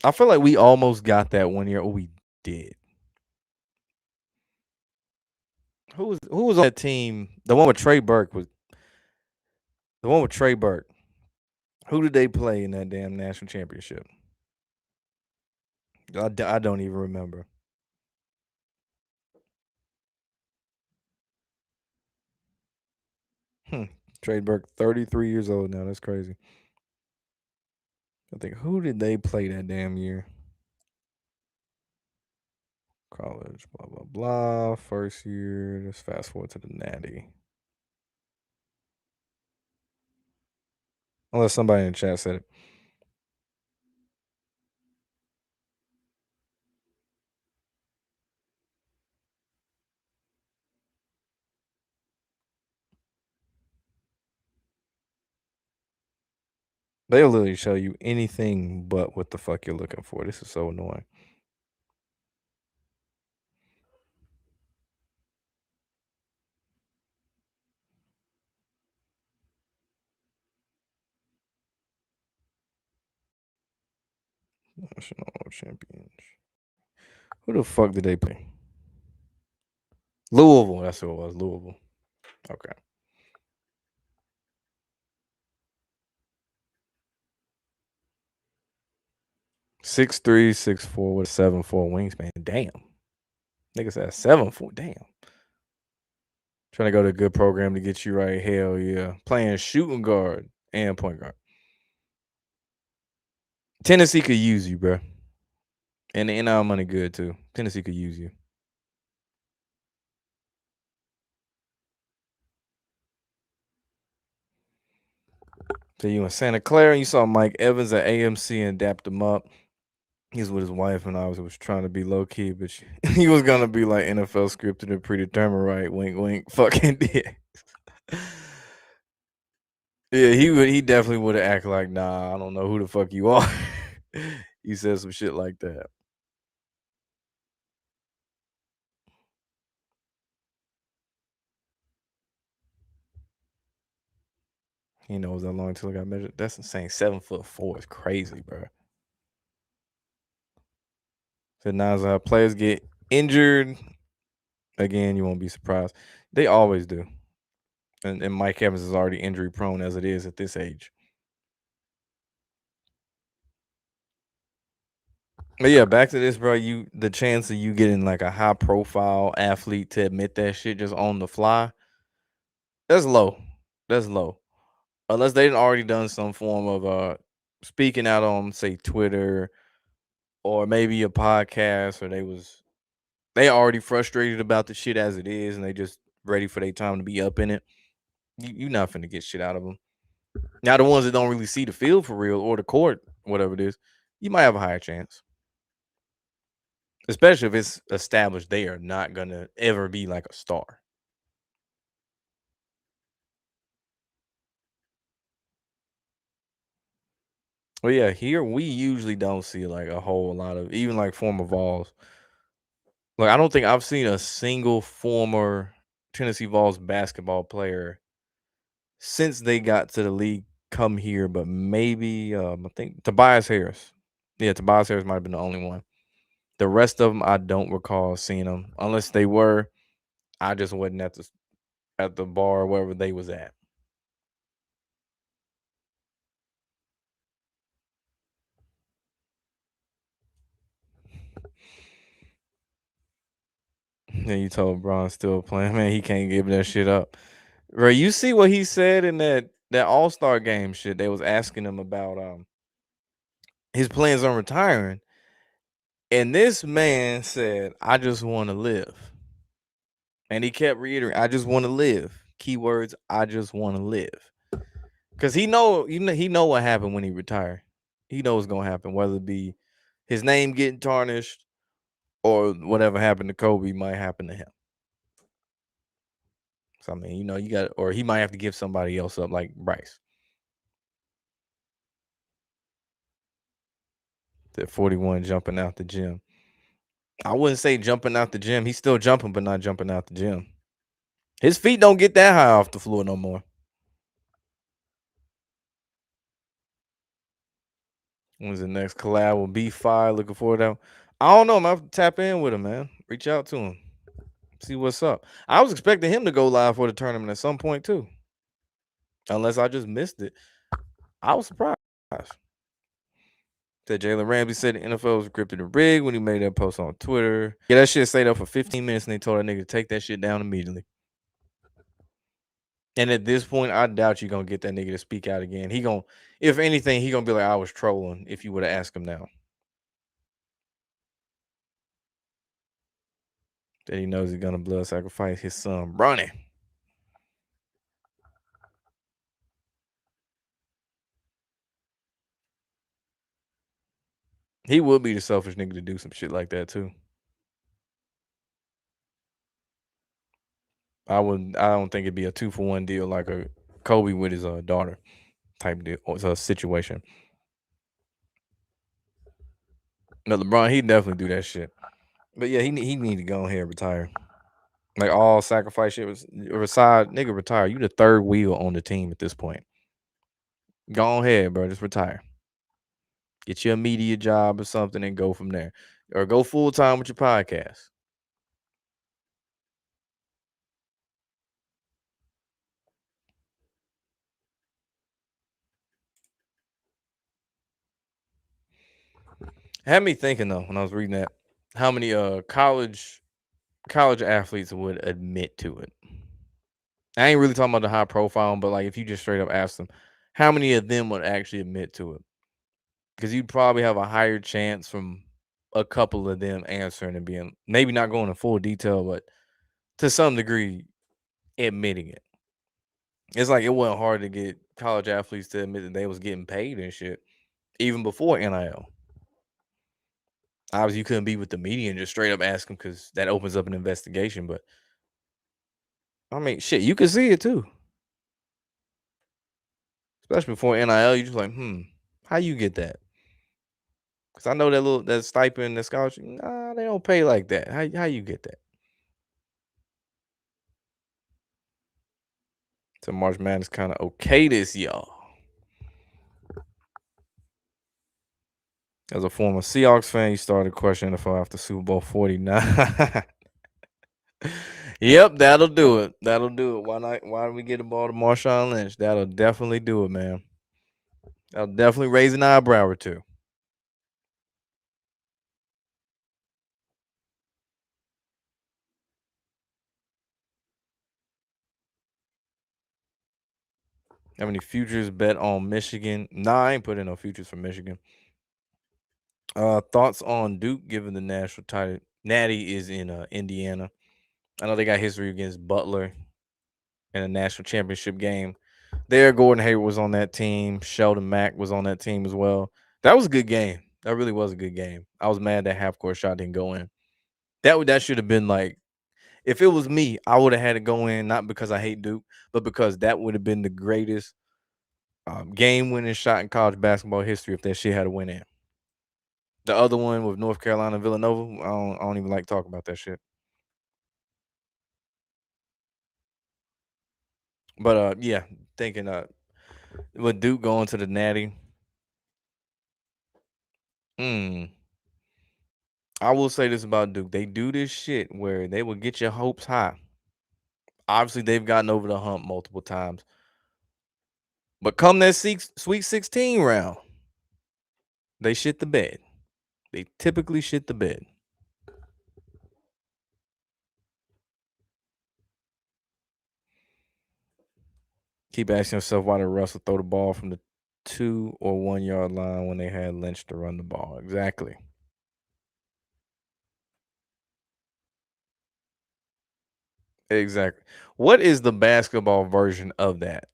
I feel like we almost got that one year. Oh, we did. Who was on that team? The one with Trey Burke was the one with Trey Burke. Who did they play in that damn national championship? I don't even remember. Hmm. Trey Burke, 33 years old now. That's crazy. I think who did they play that damn year? College, blah blah blah. First year. Let's fast forward to the Natty. Unless somebody in the chat said it. They'll literally show you anything but what the fuck you're looking for. This is so annoying. National champions. Who the fuck did they play? Louisville. That's who it was. Louisville. Okay. 6'3", 6'4" with a 7'4" wingspan. Damn. Niggas at 7'4". Damn. Trying to go to a good program to get you right. Hell yeah. Playing shooting guard and point guard. Tennessee could use you, bro. And the NIL money good too. Tennessee could use you. So you in Santa Clara and you saw Mike Evans at AMC and dapped him up. He's with his wife and I was trying to be low key, but he was gonna be like NFL scripted and predetermined, right? Wink, wink. Fucking did. Yeah, he definitely would have acted like, nah, I don't know who the fuck you are. He said some shit like that. He knows that long until I got measured. That's insane. 7'4" is crazy, bro. So now as players get injured, again, you won't be surprised. They always do. And Mike Evans is already injury prone as it is at this age. But yeah, back to this, bro. The chance of you getting like a high profile athlete to admit that shit just on the fly, that's low. That's low. Unless they'd already done some form of speaking out on say Twitter or maybe a podcast, or they already frustrated about the shit as it is and they just ready for their time to be up in it. You not finna get shit out of them. Now the ones that don't really see the field for real or the court, whatever it is, you might have a higher chance. Especially if it's established they are not gonna ever be like a star. Well, yeah, here we usually don't see like a whole lot of even like former Vols. Like I don't think I've seen a single former Tennessee Vols basketball player since they got to the league come here, but maybe I think Tobias Harris. Yeah, Tobias Harris might have been the only one. The rest of them I don't recall seeing them unless they were. I just wasn't at the bar wherever they was at. And you told Braun still playing, man. He can't give that shit up. Right? You see what he said in that All Star game shit? They was asking him about his plans on retiring, And this man said, "I just want to live." And he kept reiterating, "I just want to live." Keywords, "I just want to live." Cause he know what happened when he retired. He knows what's gonna happen, whether it be his name getting tarnished or whatever happened to Kobe might happen to him. So I mean, you got, or he might have to give somebody else up, like Bryce. At 41 jumping out the gym. I wouldn't say jumping out the gym. He's still jumping, but not jumping out the gym. His feet don't get that high off the floor no more. When's the next collab with B5? Looking forward to that. I don't know. I'm gonna have to tap in with him, man. Reach out to him. See what's up. I was expecting him to go live for the tournament at some point too. Unless I just missed it. I was surprised. That Jalen Ramsey said the NFL was scripted and rigged when he made that post on Twitter. Yeah, that shit stayed up for 15 minutes and they told that nigga to take that shit down immediately. And at this point, I doubt you're gonna get that nigga to speak out again. He gonna, if anything, he gonna be like, "I was trolling." If you would have asked him now, that he knows he's gonna blood sacrifice his son, Bronny. He would be the selfish nigga to do some shit like that too. I wouldn't. I don't think it'd be a 2-for-1 deal like a Kobe with his daughter type deal or situation. No, LeBron, he definitely do that shit. But yeah, he need to go ahead and retire. Like all sacrifice shit was reside, nigga. Retire. You the third wheel on the team at this point. Go ahead, bro. Just retire. Get you a media job or something and go from there, or go full time with your podcast. Had me thinking though when I was reading that, how many college athletes would admit to it. I ain't really talking about the high profile, but like if you just straight up ask them, how many of them would actually admit to it? Because you'd probably have a higher chance from a couple of them answering and being, maybe not going in full detail, but to some degree admitting it. It's like it wasn't hard to get college athletes to admit that they was getting paid and shit, even before NIL. Obviously, you couldn't be with the media and just straight up ask them because that opens up an investigation. But I mean, shit, you can see it too, especially before NIL. You just like, how you get that? Because I know that stipend, that scholarship. Nah, they don't pay like that. How you get that? So March Madness kind of okay this y'all. As a former Seahawks fan, you started questioning NFL after Super Bowl 49. Yep, that'll do it. That'll do it. Why not? Why don't we get the ball to Marshawn Lynch? That'll definitely do it, man. That'll definitely raise an eyebrow or two. How many futures bet on Michigan? Nah, I ain't putting no futures for Michigan. Thoughts on Duke given the national title? Natty is in Indiana. I know they got history against Butler in a national championship game. There, Gordon Hayward was on that team. Sheldon Mack was on that team as well. That was a good game. That really was a good game. I was mad that half court shot didn't go in. That should have been like, if it was me, I would have had to go in, not because I hate Duke, but because that would have been the greatest game winning shot in college basketball history if that shit had to win in. The other one with North Carolina and Villanova, I don't even like talking about that shit. But yeah, thinking with Duke going to the Natty, I will say this about Duke: they do this shit where they will get your hopes high. Obviously, they've gotten over the hump multiple times, but come that Sweet 16 round, they shit the bed. They typically shit the bed. Keep asking yourself why did Russell throw the ball from the 2 or 1 yard line when they had Lynch to run the ball? Exactly. Exactly. What is the basketball version of that?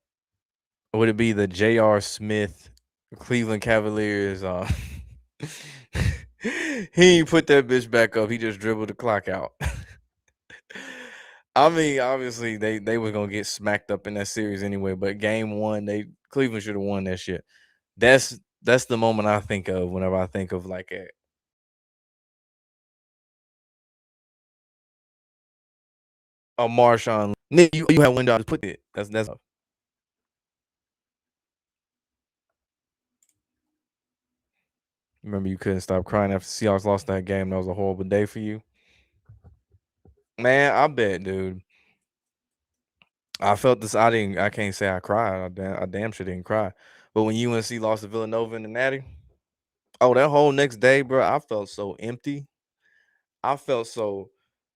Would it be the J.R. Smith Cleveland Cavaliers? He ain't put that bitch back up. He just dribbled the clock out. I mean, obviously they were gonna get smacked up in that series anyway. But game one, they Cleveland should have won that shit. That's the moment I think of whenever I think of like a Marshawn. Nick, you have window to put it. That's. Remember, you couldn't stop crying after Seahawks lost that game. That was a horrible day for you, man. I bet, dude. I felt this. I didn't. I can't say I cried. I damn sure didn't cry. But when UNC lost to Villanova in the Natty, oh, that whole next day, bro, I felt so empty. I felt so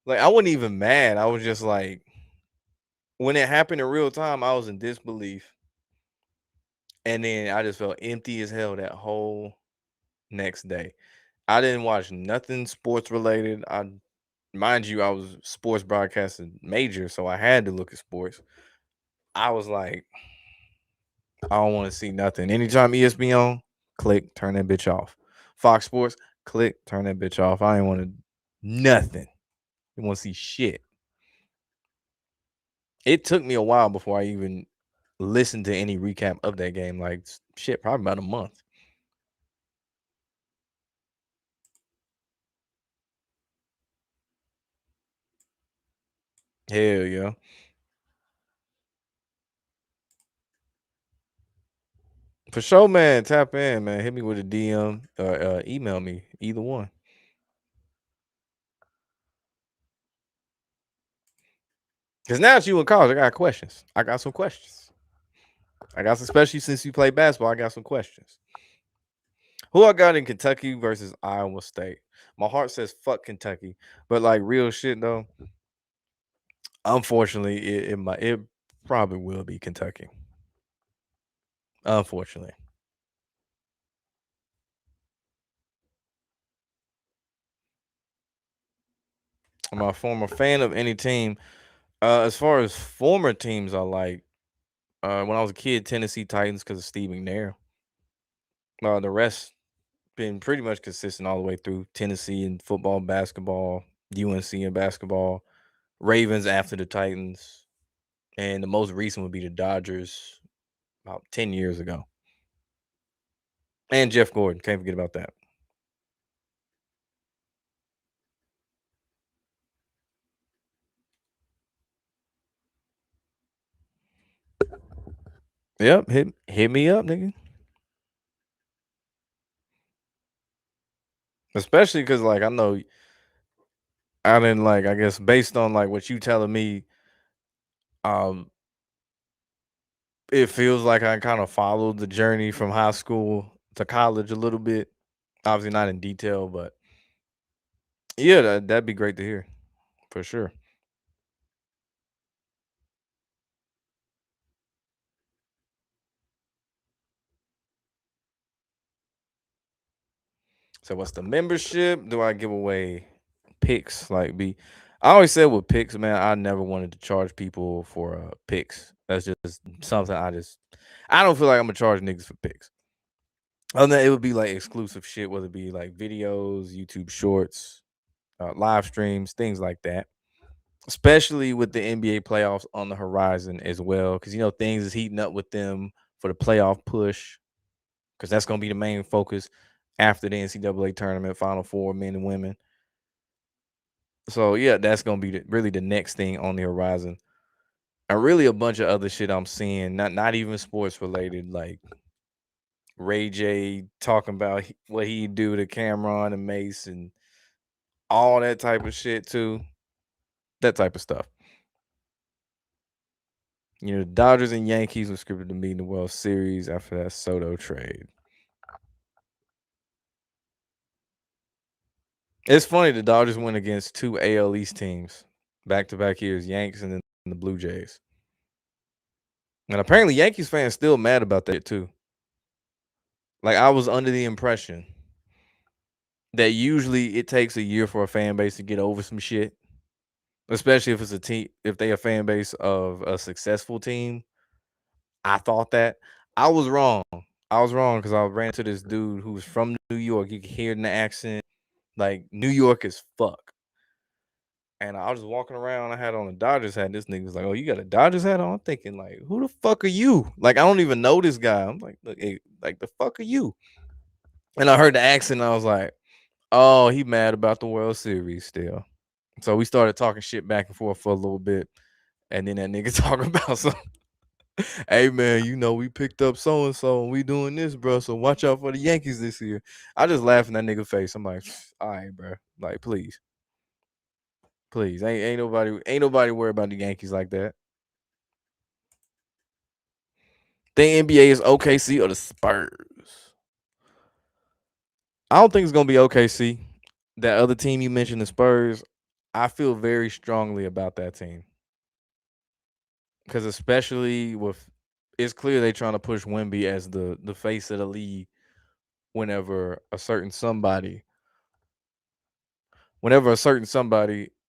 like I wasn't even mad. I was just like, when it happened in real time, I was in disbelief, and then I just felt empty as hell that whole next day. I didn't watch nothing sports related. Mind you, I was sports broadcasting major, so I had to look at sports. I was like, I don't want to see nothing. Anytime ESPN, click, turn that bitch off. Fox Sports, click, turn that bitch off. I ain't want to nothing. I want to see shit. It took me a while before I even listened to any recap of that game. Like shit, probably about a month. Hell yeah. For sure, man. Tap in, man. Hit me with a DM or email me. Either one. Because now that you in college, I got questions. I got some questions. I got some, especially since you play basketball, I got some questions. Who I got in Kentucky versus Iowa State? My heart says fuck Kentucky, but like real shit though, unfortunately, it probably will be Kentucky. Unfortunately, I'm a former fan of any team. As far as former teams, I like when I was a kid, Tennessee Titans because of Steve McNair. The rest been pretty much consistent all the way through. Tennessee in football, basketball, UNC in basketball, Ravens after the Titans, and the most recent would be the Dodgers about 10 years ago. And Jeff Gordon, can't forget about that. Yep, hit me up, nigga. Especially because like I know I didn't like I guess based on like what you telling me, um, it feels like I kind of followed the journey from high school to college a little bit. Obviously not in detail, but yeah, that'd be great to hear for sure. So what's the membership? Do I give away picks? Like be I always said with picks, man, I never wanted to charge people for picks. That's just something I don't feel like I'm gonna charge niggas for picks. Other than that, it would be like exclusive shit, whether it be like videos, YouTube shorts, live streams, things like that. Especially with the NBA playoffs on the horizon as well, because you know things is heating up with them for the playoff push, because that's gonna be the main focus after the NCAA tournament, Final Four, men and women. So yeah, that's gonna be really the next thing on the horizon, and really a bunch of other shit I'm seeing, not even sports related, like Ray J talking about what he do to Cameron and Mace and all that type of shit too. That type of stuff. You know, the Dodgers and Yankees were scripted to meet in the World Series after that Soto trade. It's funny the Dodgers went against two AL East teams back to back years, Yanks and then the Blue Jays. And apparently Yankees fans still mad about that too. Like I was under the impression that usually it takes a year for a fan base to get over some shit. especially if it's a team, if they a fan base of a successful team. I thought that I was wrong. I was wrong because I ran into this dude who was from New York. You could hear it in the accent, like New York as fuck. And I was just walking around. I had on a Dodgers hat. This nigga was like, "Oh, you got a Dodgers hat on?" I'm thinking, like, who the fuck are you? Like, I don't even know this guy. I'm like, look, like the fuck are you? And I heard the accent. And I was like, oh, he mad about the World Series still. So we started talking shit back and forth for a little bit. And then that nigga talking about some, hey man, you know, we picked up so and so and we doing this, bro. So watch out for the Yankees this year. I just laugh in that nigga face. I'm like, all right, bro. Like, please. Please. Ain't nobody worry about the Yankees like that. The NBA is OKC or the Spurs. I don't think it's gonna be OKC. That other team you mentioned, the Spurs, I feel very strongly about that team. Because especially with, it's clear they trying to push Wemby as the face of the league whenever a certain somebody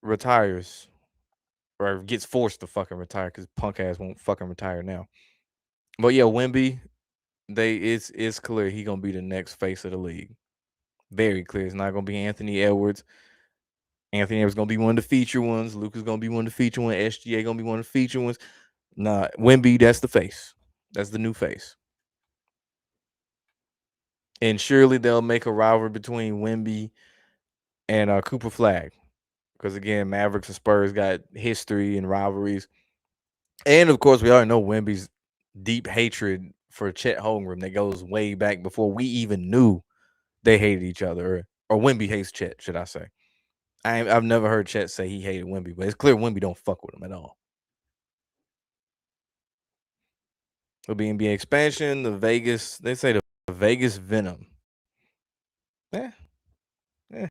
retires or gets forced to fucking retire because punk ass won't fucking retire now. But yeah, Wemby, it's clear he gonna be the next face of the league. Very clear. It's not gonna be Anthony Edwards. Anthony Edwards gonna be one of the feature ones. Luka's gonna be one of the feature ones. SGA gonna be one of the feature ones. Nah, Wemby, that's the face. That's the new face. And surely they'll make a rivalry between Wemby and Cooper Flag. Because again, Mavericks and Spurs got history and rivalries. And of course, we already know Wemby's deep hatred for Chet Holmgren that goes way back before we even knew they hated each other. Or Wemby hates Chet, should I say. I've never heard Chet say he hated Wemby, but it's clear Wemby don't fuck with him at all. It'll be NBA expansion, the Vegas, they say the Vegas Venom. Yeah. Yeah.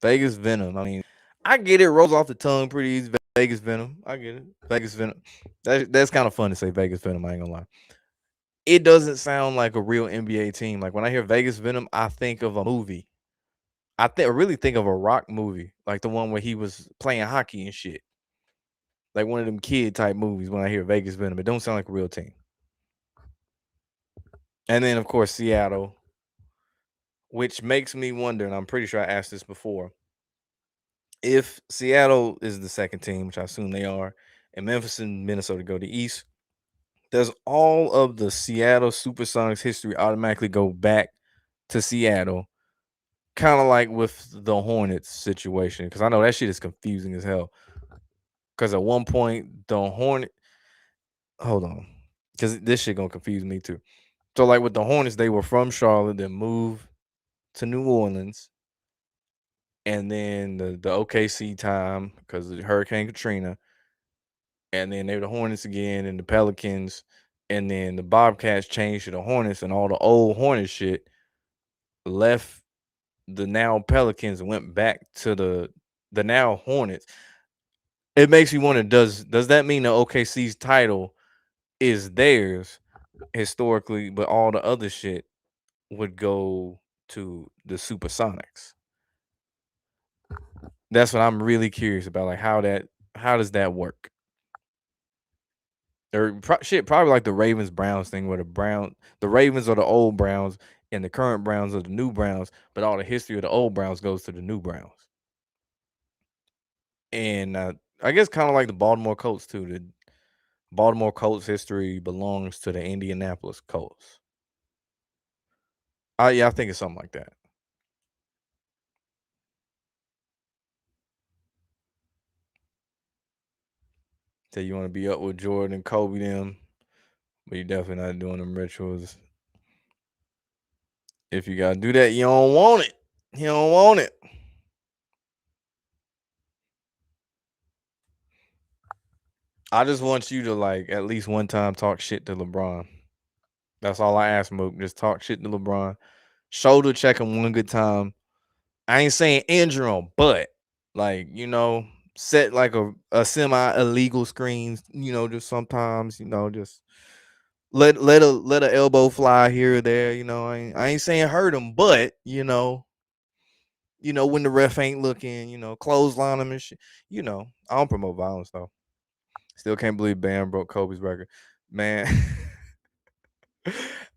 Vegas Venom. I mean, I get it. Rolls off the tongue pretty easy. Vegas Venom. I get it. Vegas Venom. That's kind of fun to say Vegas Venom. I ain't gonna lie. It doesn't sound like a real NBA team. Like when I hear Vegas Venom, I think of a movie. I really think of a rock movie, like the one where he was playing hockey and shit. Like one of them kid type movies. When I hear Vegas Venom, it don't sound like a real team. And then of course Seattle, which makes me wonder, and I'm pretty sure I asked this before. If Seattle is the second team, which I assume they are, and Memphis and Minnesota go to East, does all of the Seattle Supersonics history automatically go back to Seattle? Kind of like with the Hornets situation, because I know that shit is confusing as hell. Because at one point, the Hornet, hold on, because this shit gonna confuse me too. So, like with the Hornets, they were from Charlotte, then moved to New Orleans, and then the OKC time because of Hurricane Katrina, and then they were the Hornets again and the Pelicans, and then the Bobcats changed to the Hornets, and all the old Hornet shit left the now Pelicans and went back to the now Hornets. It makes me wonder, does that mean the OKC's title is theirs historically, but all the other shit would go to the Supersonics? That's what I'm really curious about, like how does that work? Or shit, probably like the Ravens Browns thing, where the Ravens are the old Browns and the current Browns are the new Browns, but all the history of the old Browns goes to the new Browns. And I guess kind of like the Baltimore Colts too. The Baltimore Colts history belongs to the Indianapolis Colts. Yeah, I think it's something like that. So you want to be up with Jordan and Kobe them, but you definitely not doing them rituals. If you gotta do that, you don't want it. You don't want it. I just want you to like at least one time talk shit to LeBron. That's all I ask, Mook. Just talk shit to LeBron. Shoulder check him one good time. I ain't saying injure him, but like, set like a semi illegal screen, just sometimes, just let a elbow fly here or there. I ain't saying hurt him, but when the ref ain't looking, clothesline him and shit. I don't promote violence though. Still can't believe Bam broke Kobe's record. Man.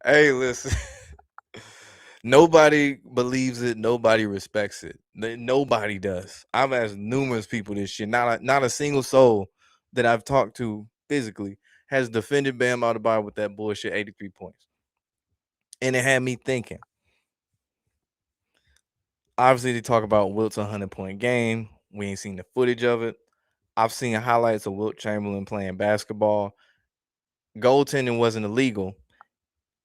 Hey, listen. Nobody believes it. Nobody respects it. Nobody does. I've asked numerous people this shit. Not a single soul that I've talked to physically has defended Bam Adebayo with that bullshit 83 points. And it had me thinking. Obviously, they talk about Wilt's 100-point game. We ain't seen the footage of it. I've seen highlights of Wilt Chamberlain playing basketball. Goaltending wasn't illegal.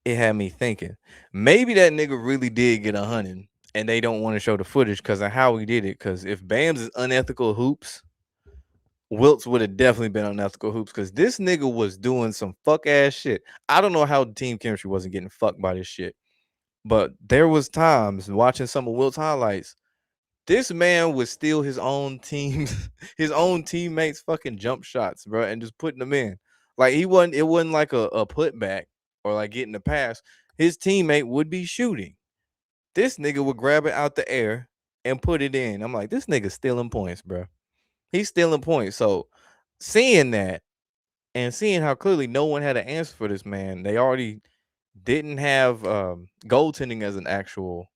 It had me thinking. Maybe that nigga really did get 100, and they don't want to show the footage because of how he did it. Because if Bam's is unethical hoops, Wilt's would have definitely been unethical hoops because this nigga was doing some fuck ass shit. I don't know how the team chemistry wasn't getting fucked by this shit, but there was times watching some of Wilt's highlights. This man would steal his own team's, his own teammates' fucking jump shots, bro, and just putting them in. Like it wasn't like a putback or like getting the pass. His teammate would be shooting. This nigga would grab it out the air and put it in. I'm like, this nigga's stealing points, bro. He's stealing points. So seeing that and seeing how clearly no one had an answer for this man, they already didn't have goaltending as an actual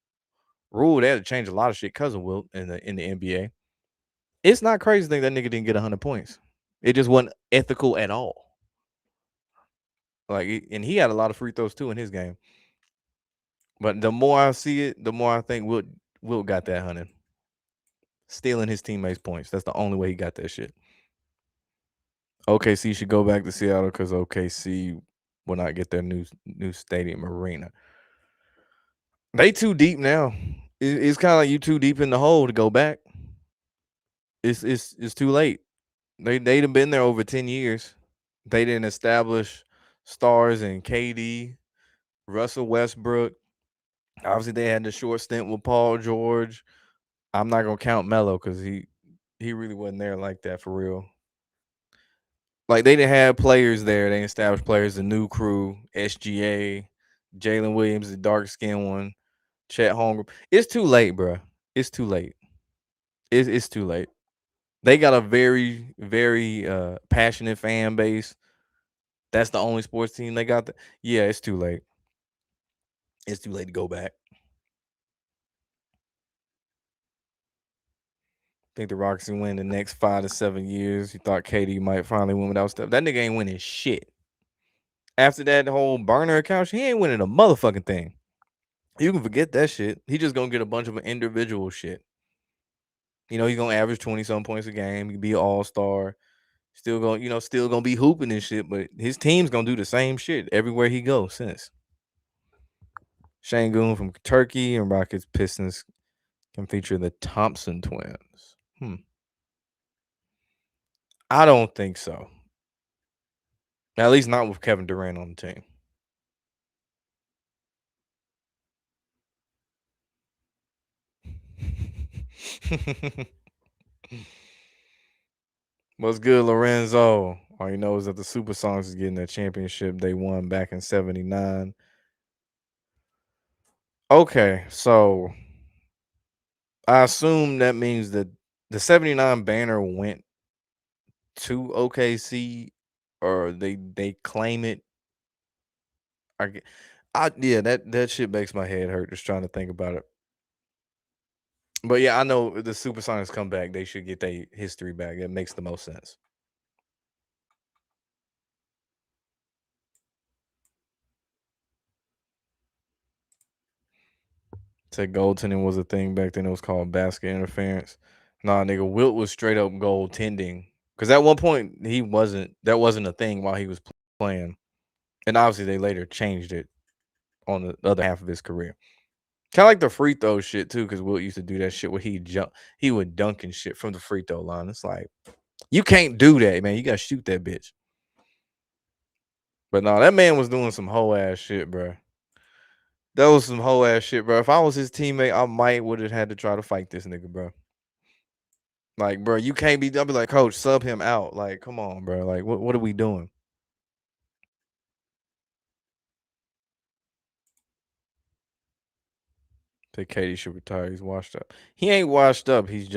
rule. They had to change a lot of shit because of Wilt in the NBA. It's not crazy to think that nigga didn't get 100 points. It just wasn't ethical at all. And he had a lot of free throws too in his game. But the more I see it, the more I think Wilt got that 100. Stealing his teammates' points. That's the only way he got that shit. OKC should go back to Seattle because OKC will not get their new stadium arena. They too deep now. It's kind of like you too deep in the hole to go back. It's too late. They'd have been there over 10 years. They didn't establish stars in KD, Russell Westbrook. Obviously, they had the short stint with Paul George. I'm not gonna count Melo because he really wasn't there like that for real. Like they didn't have players there. They established players, the new crew, SGA, Jalen Williams, the dark skinned one, Chet Holmgren. It's too late, bro. It's too late. It's too late. They got a very, very passionate fan base. That's the only sports team they got. Yeah, it's too late. It's too late to go back. I think the Rockets can win the next 5 to 7 years. You thought KD might finally win without stuff. That nigga ain't winning shit. After that whole burner account, he ain't winning a motherfucking thing. You can forget that shit. He just gonna get a bunch of individual shit. He's gonna average 20-some points a game. He can be an all-star. Still gonna be hooping and shit, but his team's gonna do the same shit everywhere he goes since. Şengün from Turkey and Rockets Pistons can feature the Thompson twins. I don't think so. At least not with Kevin Durant on the team. What's good, Lorenzo? All you know is that the Supersonics is getting that championship they won back in 79. Okay, so I assume that means that the 79 banner went to OKC or they claim it. Yeah, that shit makes my head hurt just trying to think about it. But yeah, I know the Supersonics come back, they should get their history back. It makes the most sense. Said goaltending was a thing back then. It was called basket interference. Nah, nigga, Wilt was straight up goaltending. Because at one point that wasn't a thing while he was playing. And obviously they later changed it on the other half of his career. Kind of like the free throw shit too, because Wilt used to do that shit where he would dunk and shit from the free throw line. It's like, you can't do that, man. You gotta shoot that bitch. But no, that man was doing some hoe ass shit, bro. That was some hoe ass shit, bro. If I was his teammate, I might would have had to try to fight this nigga, bro. Like, bro, you can't be. I'll be like, coach, sub him out. Like, come on, bro. Like, what are we doing? Think KD should retire. He's washed up. He ain't washed up. He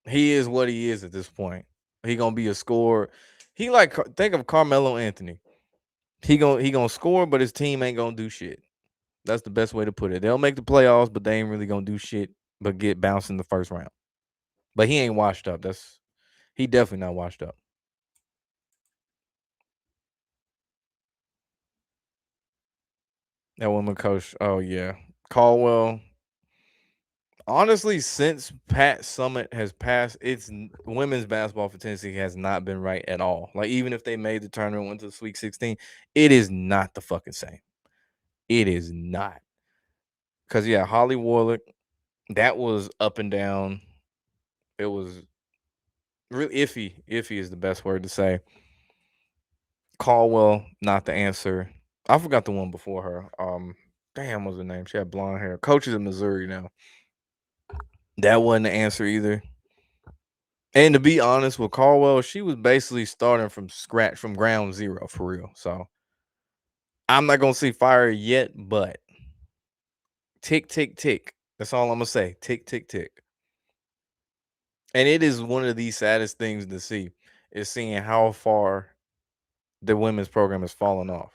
is what he is at this point. He gonna be a scorer. He like think of Carmelo Anthony. He gonna score, but his team ain't gonna do shit. That's the best way to put it. They'll make the playoffs, but they ain't really gonna do shit but get bounced in the first round. But he ain't washed up. He definitely not washed up. That woman coach. Oh yeah, Caldwell. Honestly, since Pat Summit has passed, women's basketball for Tennessee has not been right at all. Like even if they made the tournament, went to the Sweet 16, it is not the fucking same. It is not. Cause yeah, Holly Warlick, that was up and down. It was really iffy. Iffy is the best word to say. Caldwell, not the answer. I forgot the one before her. Damn, what was her name? She had blonde hair. Coaches in Missouri now. That wasn't the answer either. And to be honest with Caldwell, she was basically starting from scratch, from ground zero for real. So I'm not gonna say fire yet, but tick, tick, tick. That's all I'm gonna say. Tick, tick, tick. And it is one of the saddest things to see is seeing how far the women's program has fallen off.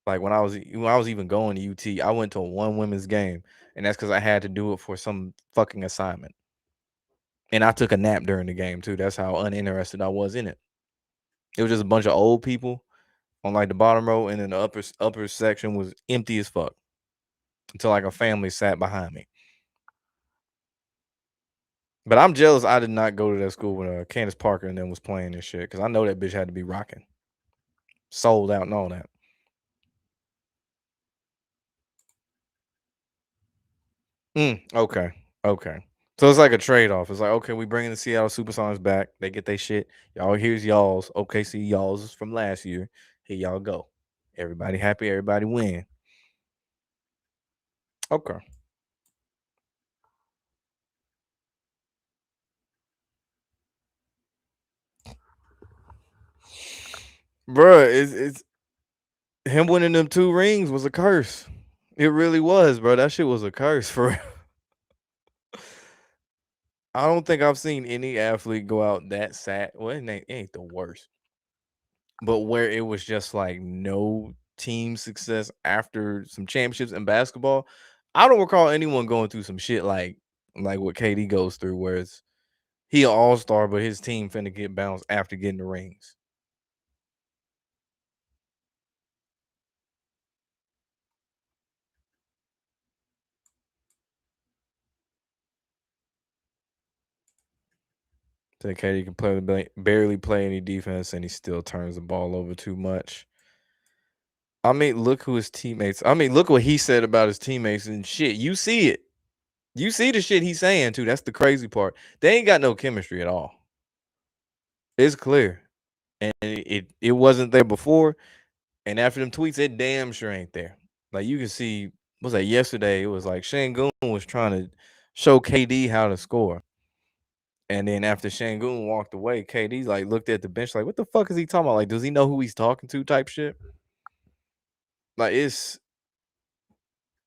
Like when I was even going to UT, I went to one women's game, and that's because I had to do it for some fucking assignment. And I took a nap during the game too. That's how uninterested I was in it. It was just a bunch of old people on like the bottom row, and then the upper section was empty as fuck until like a family sat behind me. But I'm jealous I did not go to that school when Candace Parker and then was playing this shit because I know that bitch had to be rocking, sold out and all that. Okay, okay. So it's like a trade off. It's like okay, we bringing the Seattle Supersonics back. They get their shit. Y'all here's y'all's. OKC y'all's from last year. Here y'all go. Everybody happy. Everybody win. Okay. Bruh, it's him winning them 2 rings was a curse. It really was, bro. That shit was a curse for real. I don't think I've seen any athlete go out that sad. Well, it ain't the worst, but where it was just like no team success after some championships in basketball. I don't recall anyone going through some shit like what KD goes through, where it's he an all star, but his team finna get bounced after getting the rings. So KD can barely play any defense, and he still turns the ball over too much. I mean, look who his teammates. I mean, look what he said about his teammates and shit. You see it. You see the shit he's saying too. That's the crazy part. They ain't got no chemistry at all. It's clear, and it wasn't there before. And after them tweets, it damn sure ain't there. Like you can see, was that yesterday? It was like Shangoon was trying to show KD how to score. And then after Shangoon walked away, KD like looked at the bench like, what the fuck is he talking about? Like, does he know who he's talking to? Type shit. Like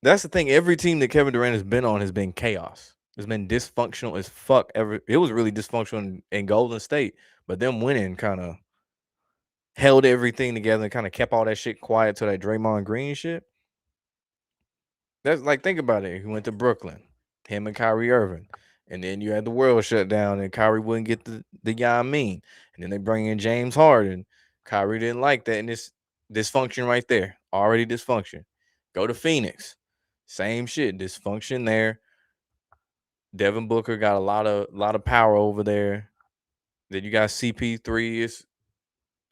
that's the thing. Every team that Kevin Durant has been on has been chaos. It's been dysfunctional as fuck. It was really dysfunctional in Golden State, but them winning kind of held everything together and kind of kept all that shit quiet to that Draymond Green shit. That's like think about it. He went to Brooklyn, him and Kyrie Irving, and then you had the world shut down and Kyrie wouldn't get the yeah I mean, and then they bring in James Harden. Kyrie didn't like that, and this dysfunction right there, already dysfunction. Go to Phoenix, same shit, dysfunction there. Devin Booker got a lot of power over there. Then you got CP3.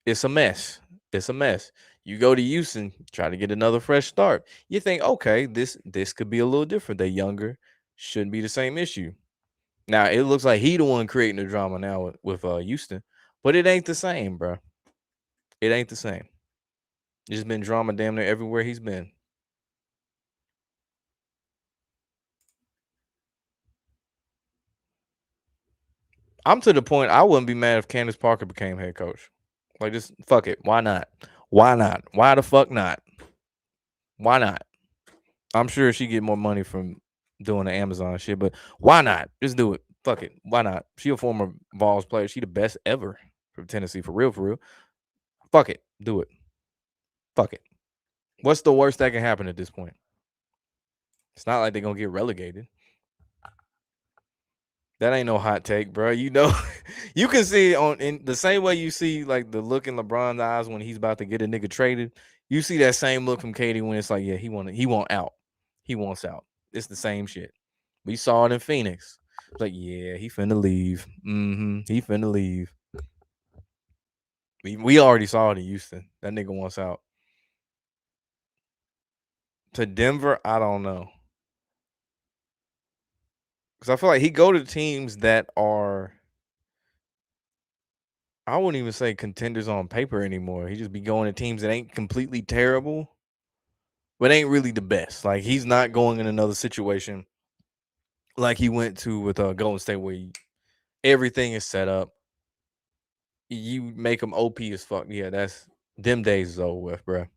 It's a mess. It's a mess. You go to Houston, try to get another fresh start. You think, okay, this could be a little different. They're younger, shouldn't be the same issue. Now it looks like he the one creating the drama now with Houston, but it ain't the same, bro. It ain't the same. There's been drama damn near everywhere he's been. I'm to the point I wouldn't be mad if Candace Parker became head coach. Like just fuck it. Why not? Why not? Why the fuck not? Why not? I'm sure she get more money from doing the Amazon shit, but why not? Just do it. Fuck it. Why not? She a former Vols player. She the best ever from Tennessee for real, for real. Fuck it. Do it. Fuck it. What's the worst that can happen at this point? It's not like they're gonna get relegated. That ain't no hot take, bro. You know, you can see on in the same way you see like the look in LeBron's eyes when he's about to get a nigga traded. You see that same look from Katie when it's like, yeah, he want out. He wants out. It's the same shit. We saw it in Phoenix. It's like, yeah, he finna leave. He finna leave. We already saw it in Houston. That nigga wants out. To Denver, I don't know. Because I feel like he go to teams that are, I wouldn't even say contenders on paper anymore. He just be going to teams that ain't completely terrible, but ain't really the best. Like he's not going in another situation like he went to with Golden State where everything is set up. You make him OP as fuck. Yeah, that's them days is over with, bro.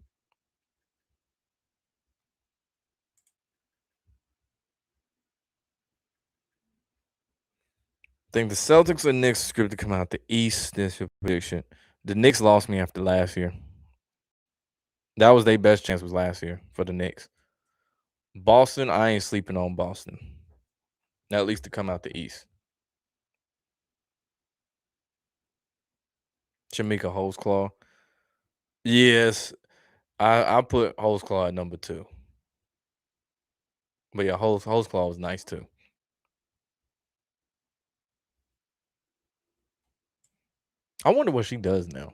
Think the Celtics or Knicks script to come out the East. This your prediction. The Knicks lost me after last year. That was their best chance was last year for the Knicks. Boston, I ain't sleeping on Boston. At least to come out the East. Shamika Holesclaw. Yes, I put Holesclaw at number 2. But yeah, Holesclaw was nice too. I wonder what she does now.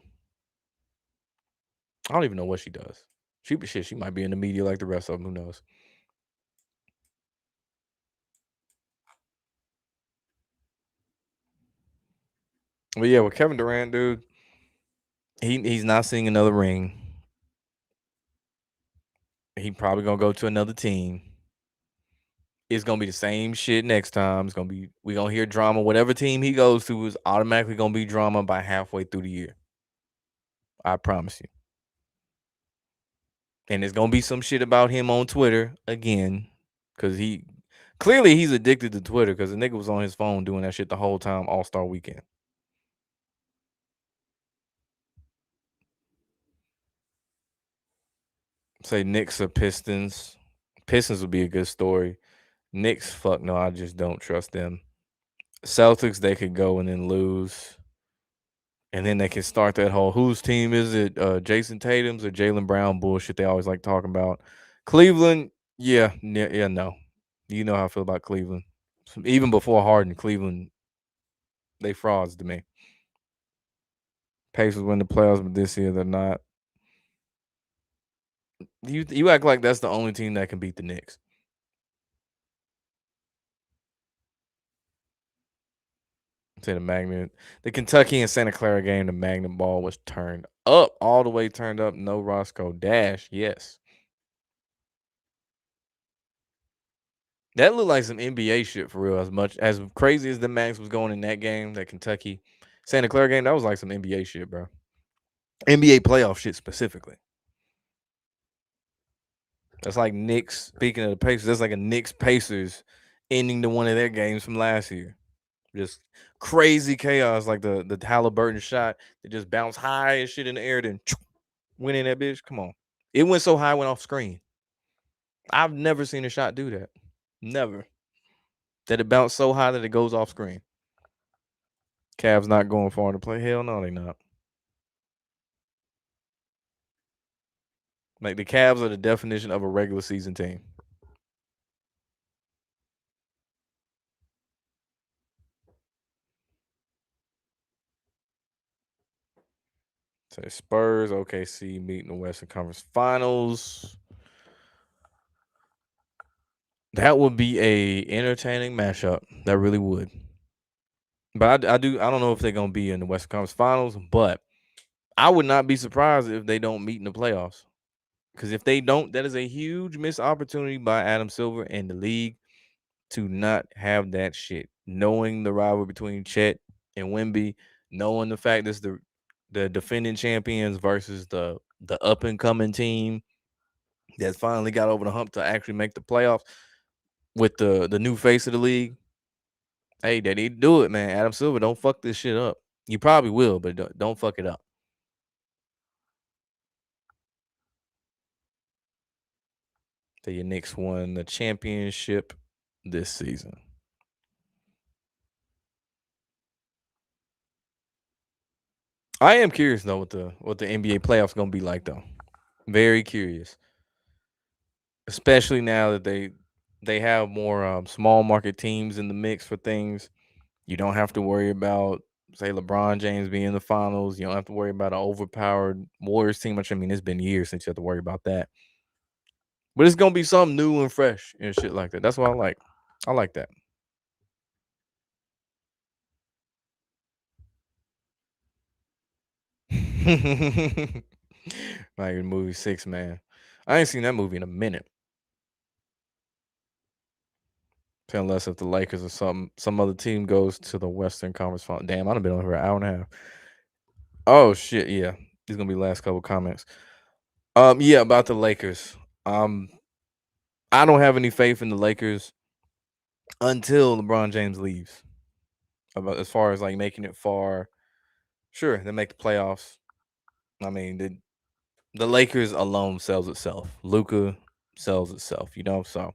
I don't even know what she does. She might be in the media like the rest of them. Who knows? But yeah, with Kevin Durant, dude, he's not seeing another ring. He probably gonna go to another team. It's gonna be the same shit next time. It's gonna be we gonna hear drama. Whatever team he goes to is automatically gonna be drama by halfway through the year. I promise you. And it's gonna be some shit about him on Twitter again, because he's addicted to Twitter because the nigga was on his phone doing that shit the whole time All Star Weekend. Say Knicks or Pistons. Pistons would be a good story. Knicks, fuck no, I just don't trust them. Celtics, they could go and then lose. And then they can start that whole whose team is it? Jason Tatum's or Jalen Brown bullshit they always like talking about. Cleveland, yeah, no. You know how I feel about Cleveland. Even before Harden, Cleveland, they frauds to me. Pacers win the playoffs, but this year they're not. You act like that's the only team that can beat the Knicks. Say the magnet, the Kentucky and Santa Clara game, the magnet ball was turned up, all the way turned up. No Roscoe Dash, yes. That looked like some NBA shit for real. As much as crazy as the Max was going in that game, that Kentucky Santa Clara game, that was like some NBA shit, bro. NBA playoff shit specifically. That's like Knicks. Speaking of the Pacers, that's like a Knicks Pacers ending to one of their games from last year. Just crazy chaos, like the Halliburton shot that just bounced high and shit in the air, then went in that bitch. Come on, it went so high, went off screen. I've never seen a shot do that. Never. That it bounced so high that it goes off screen. Cavs not going far to play. Hell no, they not. Like the Cavs are the definition of a regular season team. So Spurs, OKC meeting the Western Conference Finals. That would be a entertaining matchup. That really would. But I don't know if they're gonna be in the Western Conference Finals, but I would not be surprised if they don't meet in the playoffs. Because if they don't, that is a huge missed opportunity by Adam Silver and the league to not have that shit. Knowing the rivalry between Chet and Wemby, knowing the fact that the defending champions versus the up and coming team, that finally got over the hump to actually make the playoffs with the new face of the league. Hey, they need to do it, man. Adam Silver, don't fuck this shit up. You probably will, but don't fuck it up. So your Knicks won the championship this season. I am curious though what the NBA playoffs gonna be like though. Very curious, especially now that they have more small market teams in the mix for things. You don't have to worry about say LeBron James being in the finals. You don't have to worry about an overpowered Warriors team. Which I mean, it's been years since you have to worry about that. But it's gonna be something new and fresh and shit like that. That's what I like. I like that. Like movie Six Man. I ain't seen that movie in a minute. Unless if the Lakers or some other team goes to the Western Conference Final. Damn, I've been on here an hour and a half. Oh shit, yeah. These gonna be the last couple comments. Yeah, about the Lakers. Um, I don't have any faith in the Lakers until LeBron James leaves. About as far as like making it far, sure, they make the playoffs. I mean, the Lakers alone sells itself. Luca sells itself, so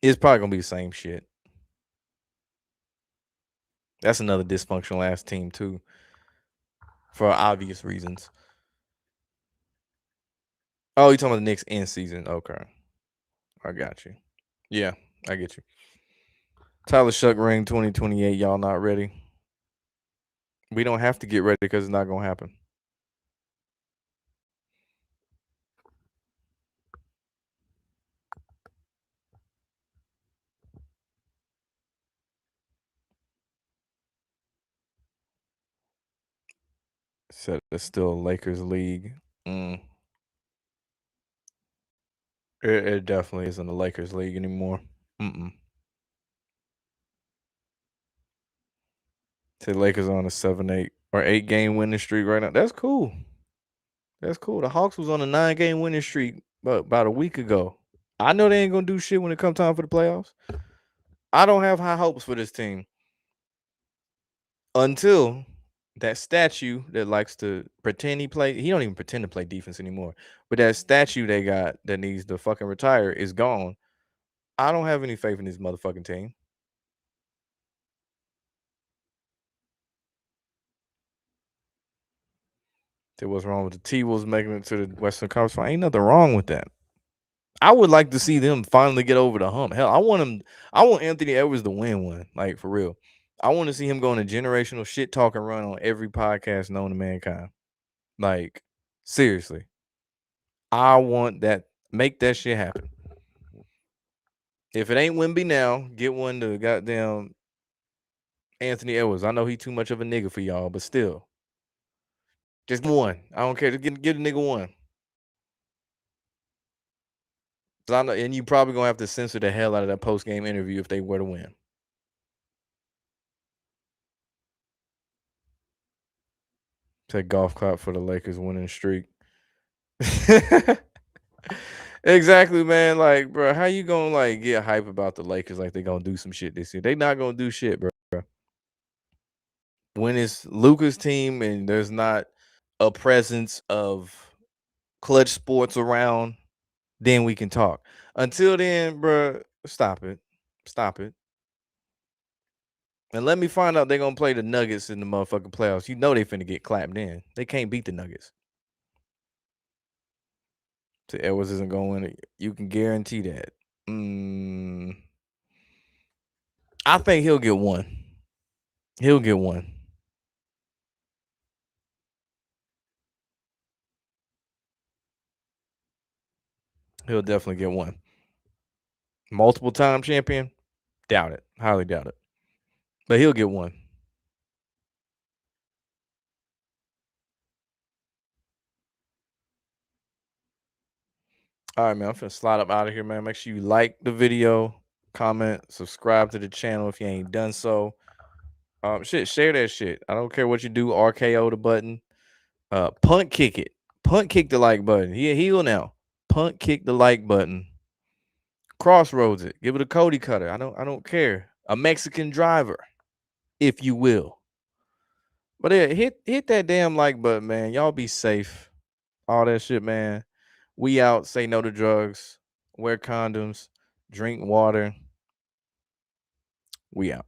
it's probably gonna be the same shit. That's another dysfunctional ass team too, for obvious reasons. Oh, you talking about the Knicks in season? Okay, I got you. Yeah, I get you. Tyler Shuck ring 2028. Y'all not ready? We don't have to get ready because it's not gonna happen. Said it's still a Lakers league. Mm. It definitely isn't a Lakers league anymore. Mm-mm. Say Lakers on a 7-8 or 8 game winning streak right now. That's cool. That's cool. The Hawks was on a 9 game winning streak about a week ago. I know they ain't gonna do shit when it comes time for the playoffs. I don't have high hopes for this team until that statue that likes to pretend he don't even pretend to play defense anymore. But that statue they got that needs to fucking retire is gone. I don't have any faith in this motherfucking team. That what's wrong with the T Wolves making it to the Western Conference Final. Ain't nothing wrong with that. I would like to see them finally get over the hump. Hell, I want Anthony Edwards to win one, like for real. I want to see him go on a generational shit talking run on every podcast known to mankind. Like, seriously. I want that. Make that shit happen. If it ain't Wimby now, get one to goddamn Anthony Edwards. I know he too much of a nigga for y'all, but still. Just one. I don't care. Just get a nigga one. I know, and you probably gonna have to censor the hell out of that post game interview if they were to win. Take golf clap for the Lakers winning streak. Exactly, man. Like, bro, how you gonna like get hype about the Lakers like they gonna do some shit this year? They not gonna do shit, bro. When it's Luca's team and there's not a presence of clutch sports around, then we can talk. Until then, bro, stop it. Stop it. And let me find out they're gonna play the Nuggets in the motherfucking playoffs. You know they finna get clapped in. They can't beat the Nuggets. So Edwards isn't going to win it. You can guarantee that. Mm, I think he'll get one. He'll get one. He'll definitely get one. Multiple time champion? Doubt it. Highly doubt it. But he'll get one. All right, man. I'm finna slide up out of here, man. Make sure you like the video, comment, subscribe to the channel if you ain't done so. Shit, share that shit. I don't care what you do. RKO the button. Punt kick it. Punt kick the like button. He a heel now. Punt kick the like button. Crossroads it. Give it a Cody Cutter. I don't care. A Mexican driver, if you will. But yeah, hit that damn like button, man. Y'all be safe. All that shit, man. We out. Say no to drugs. Wear condoms. Drink water. We out.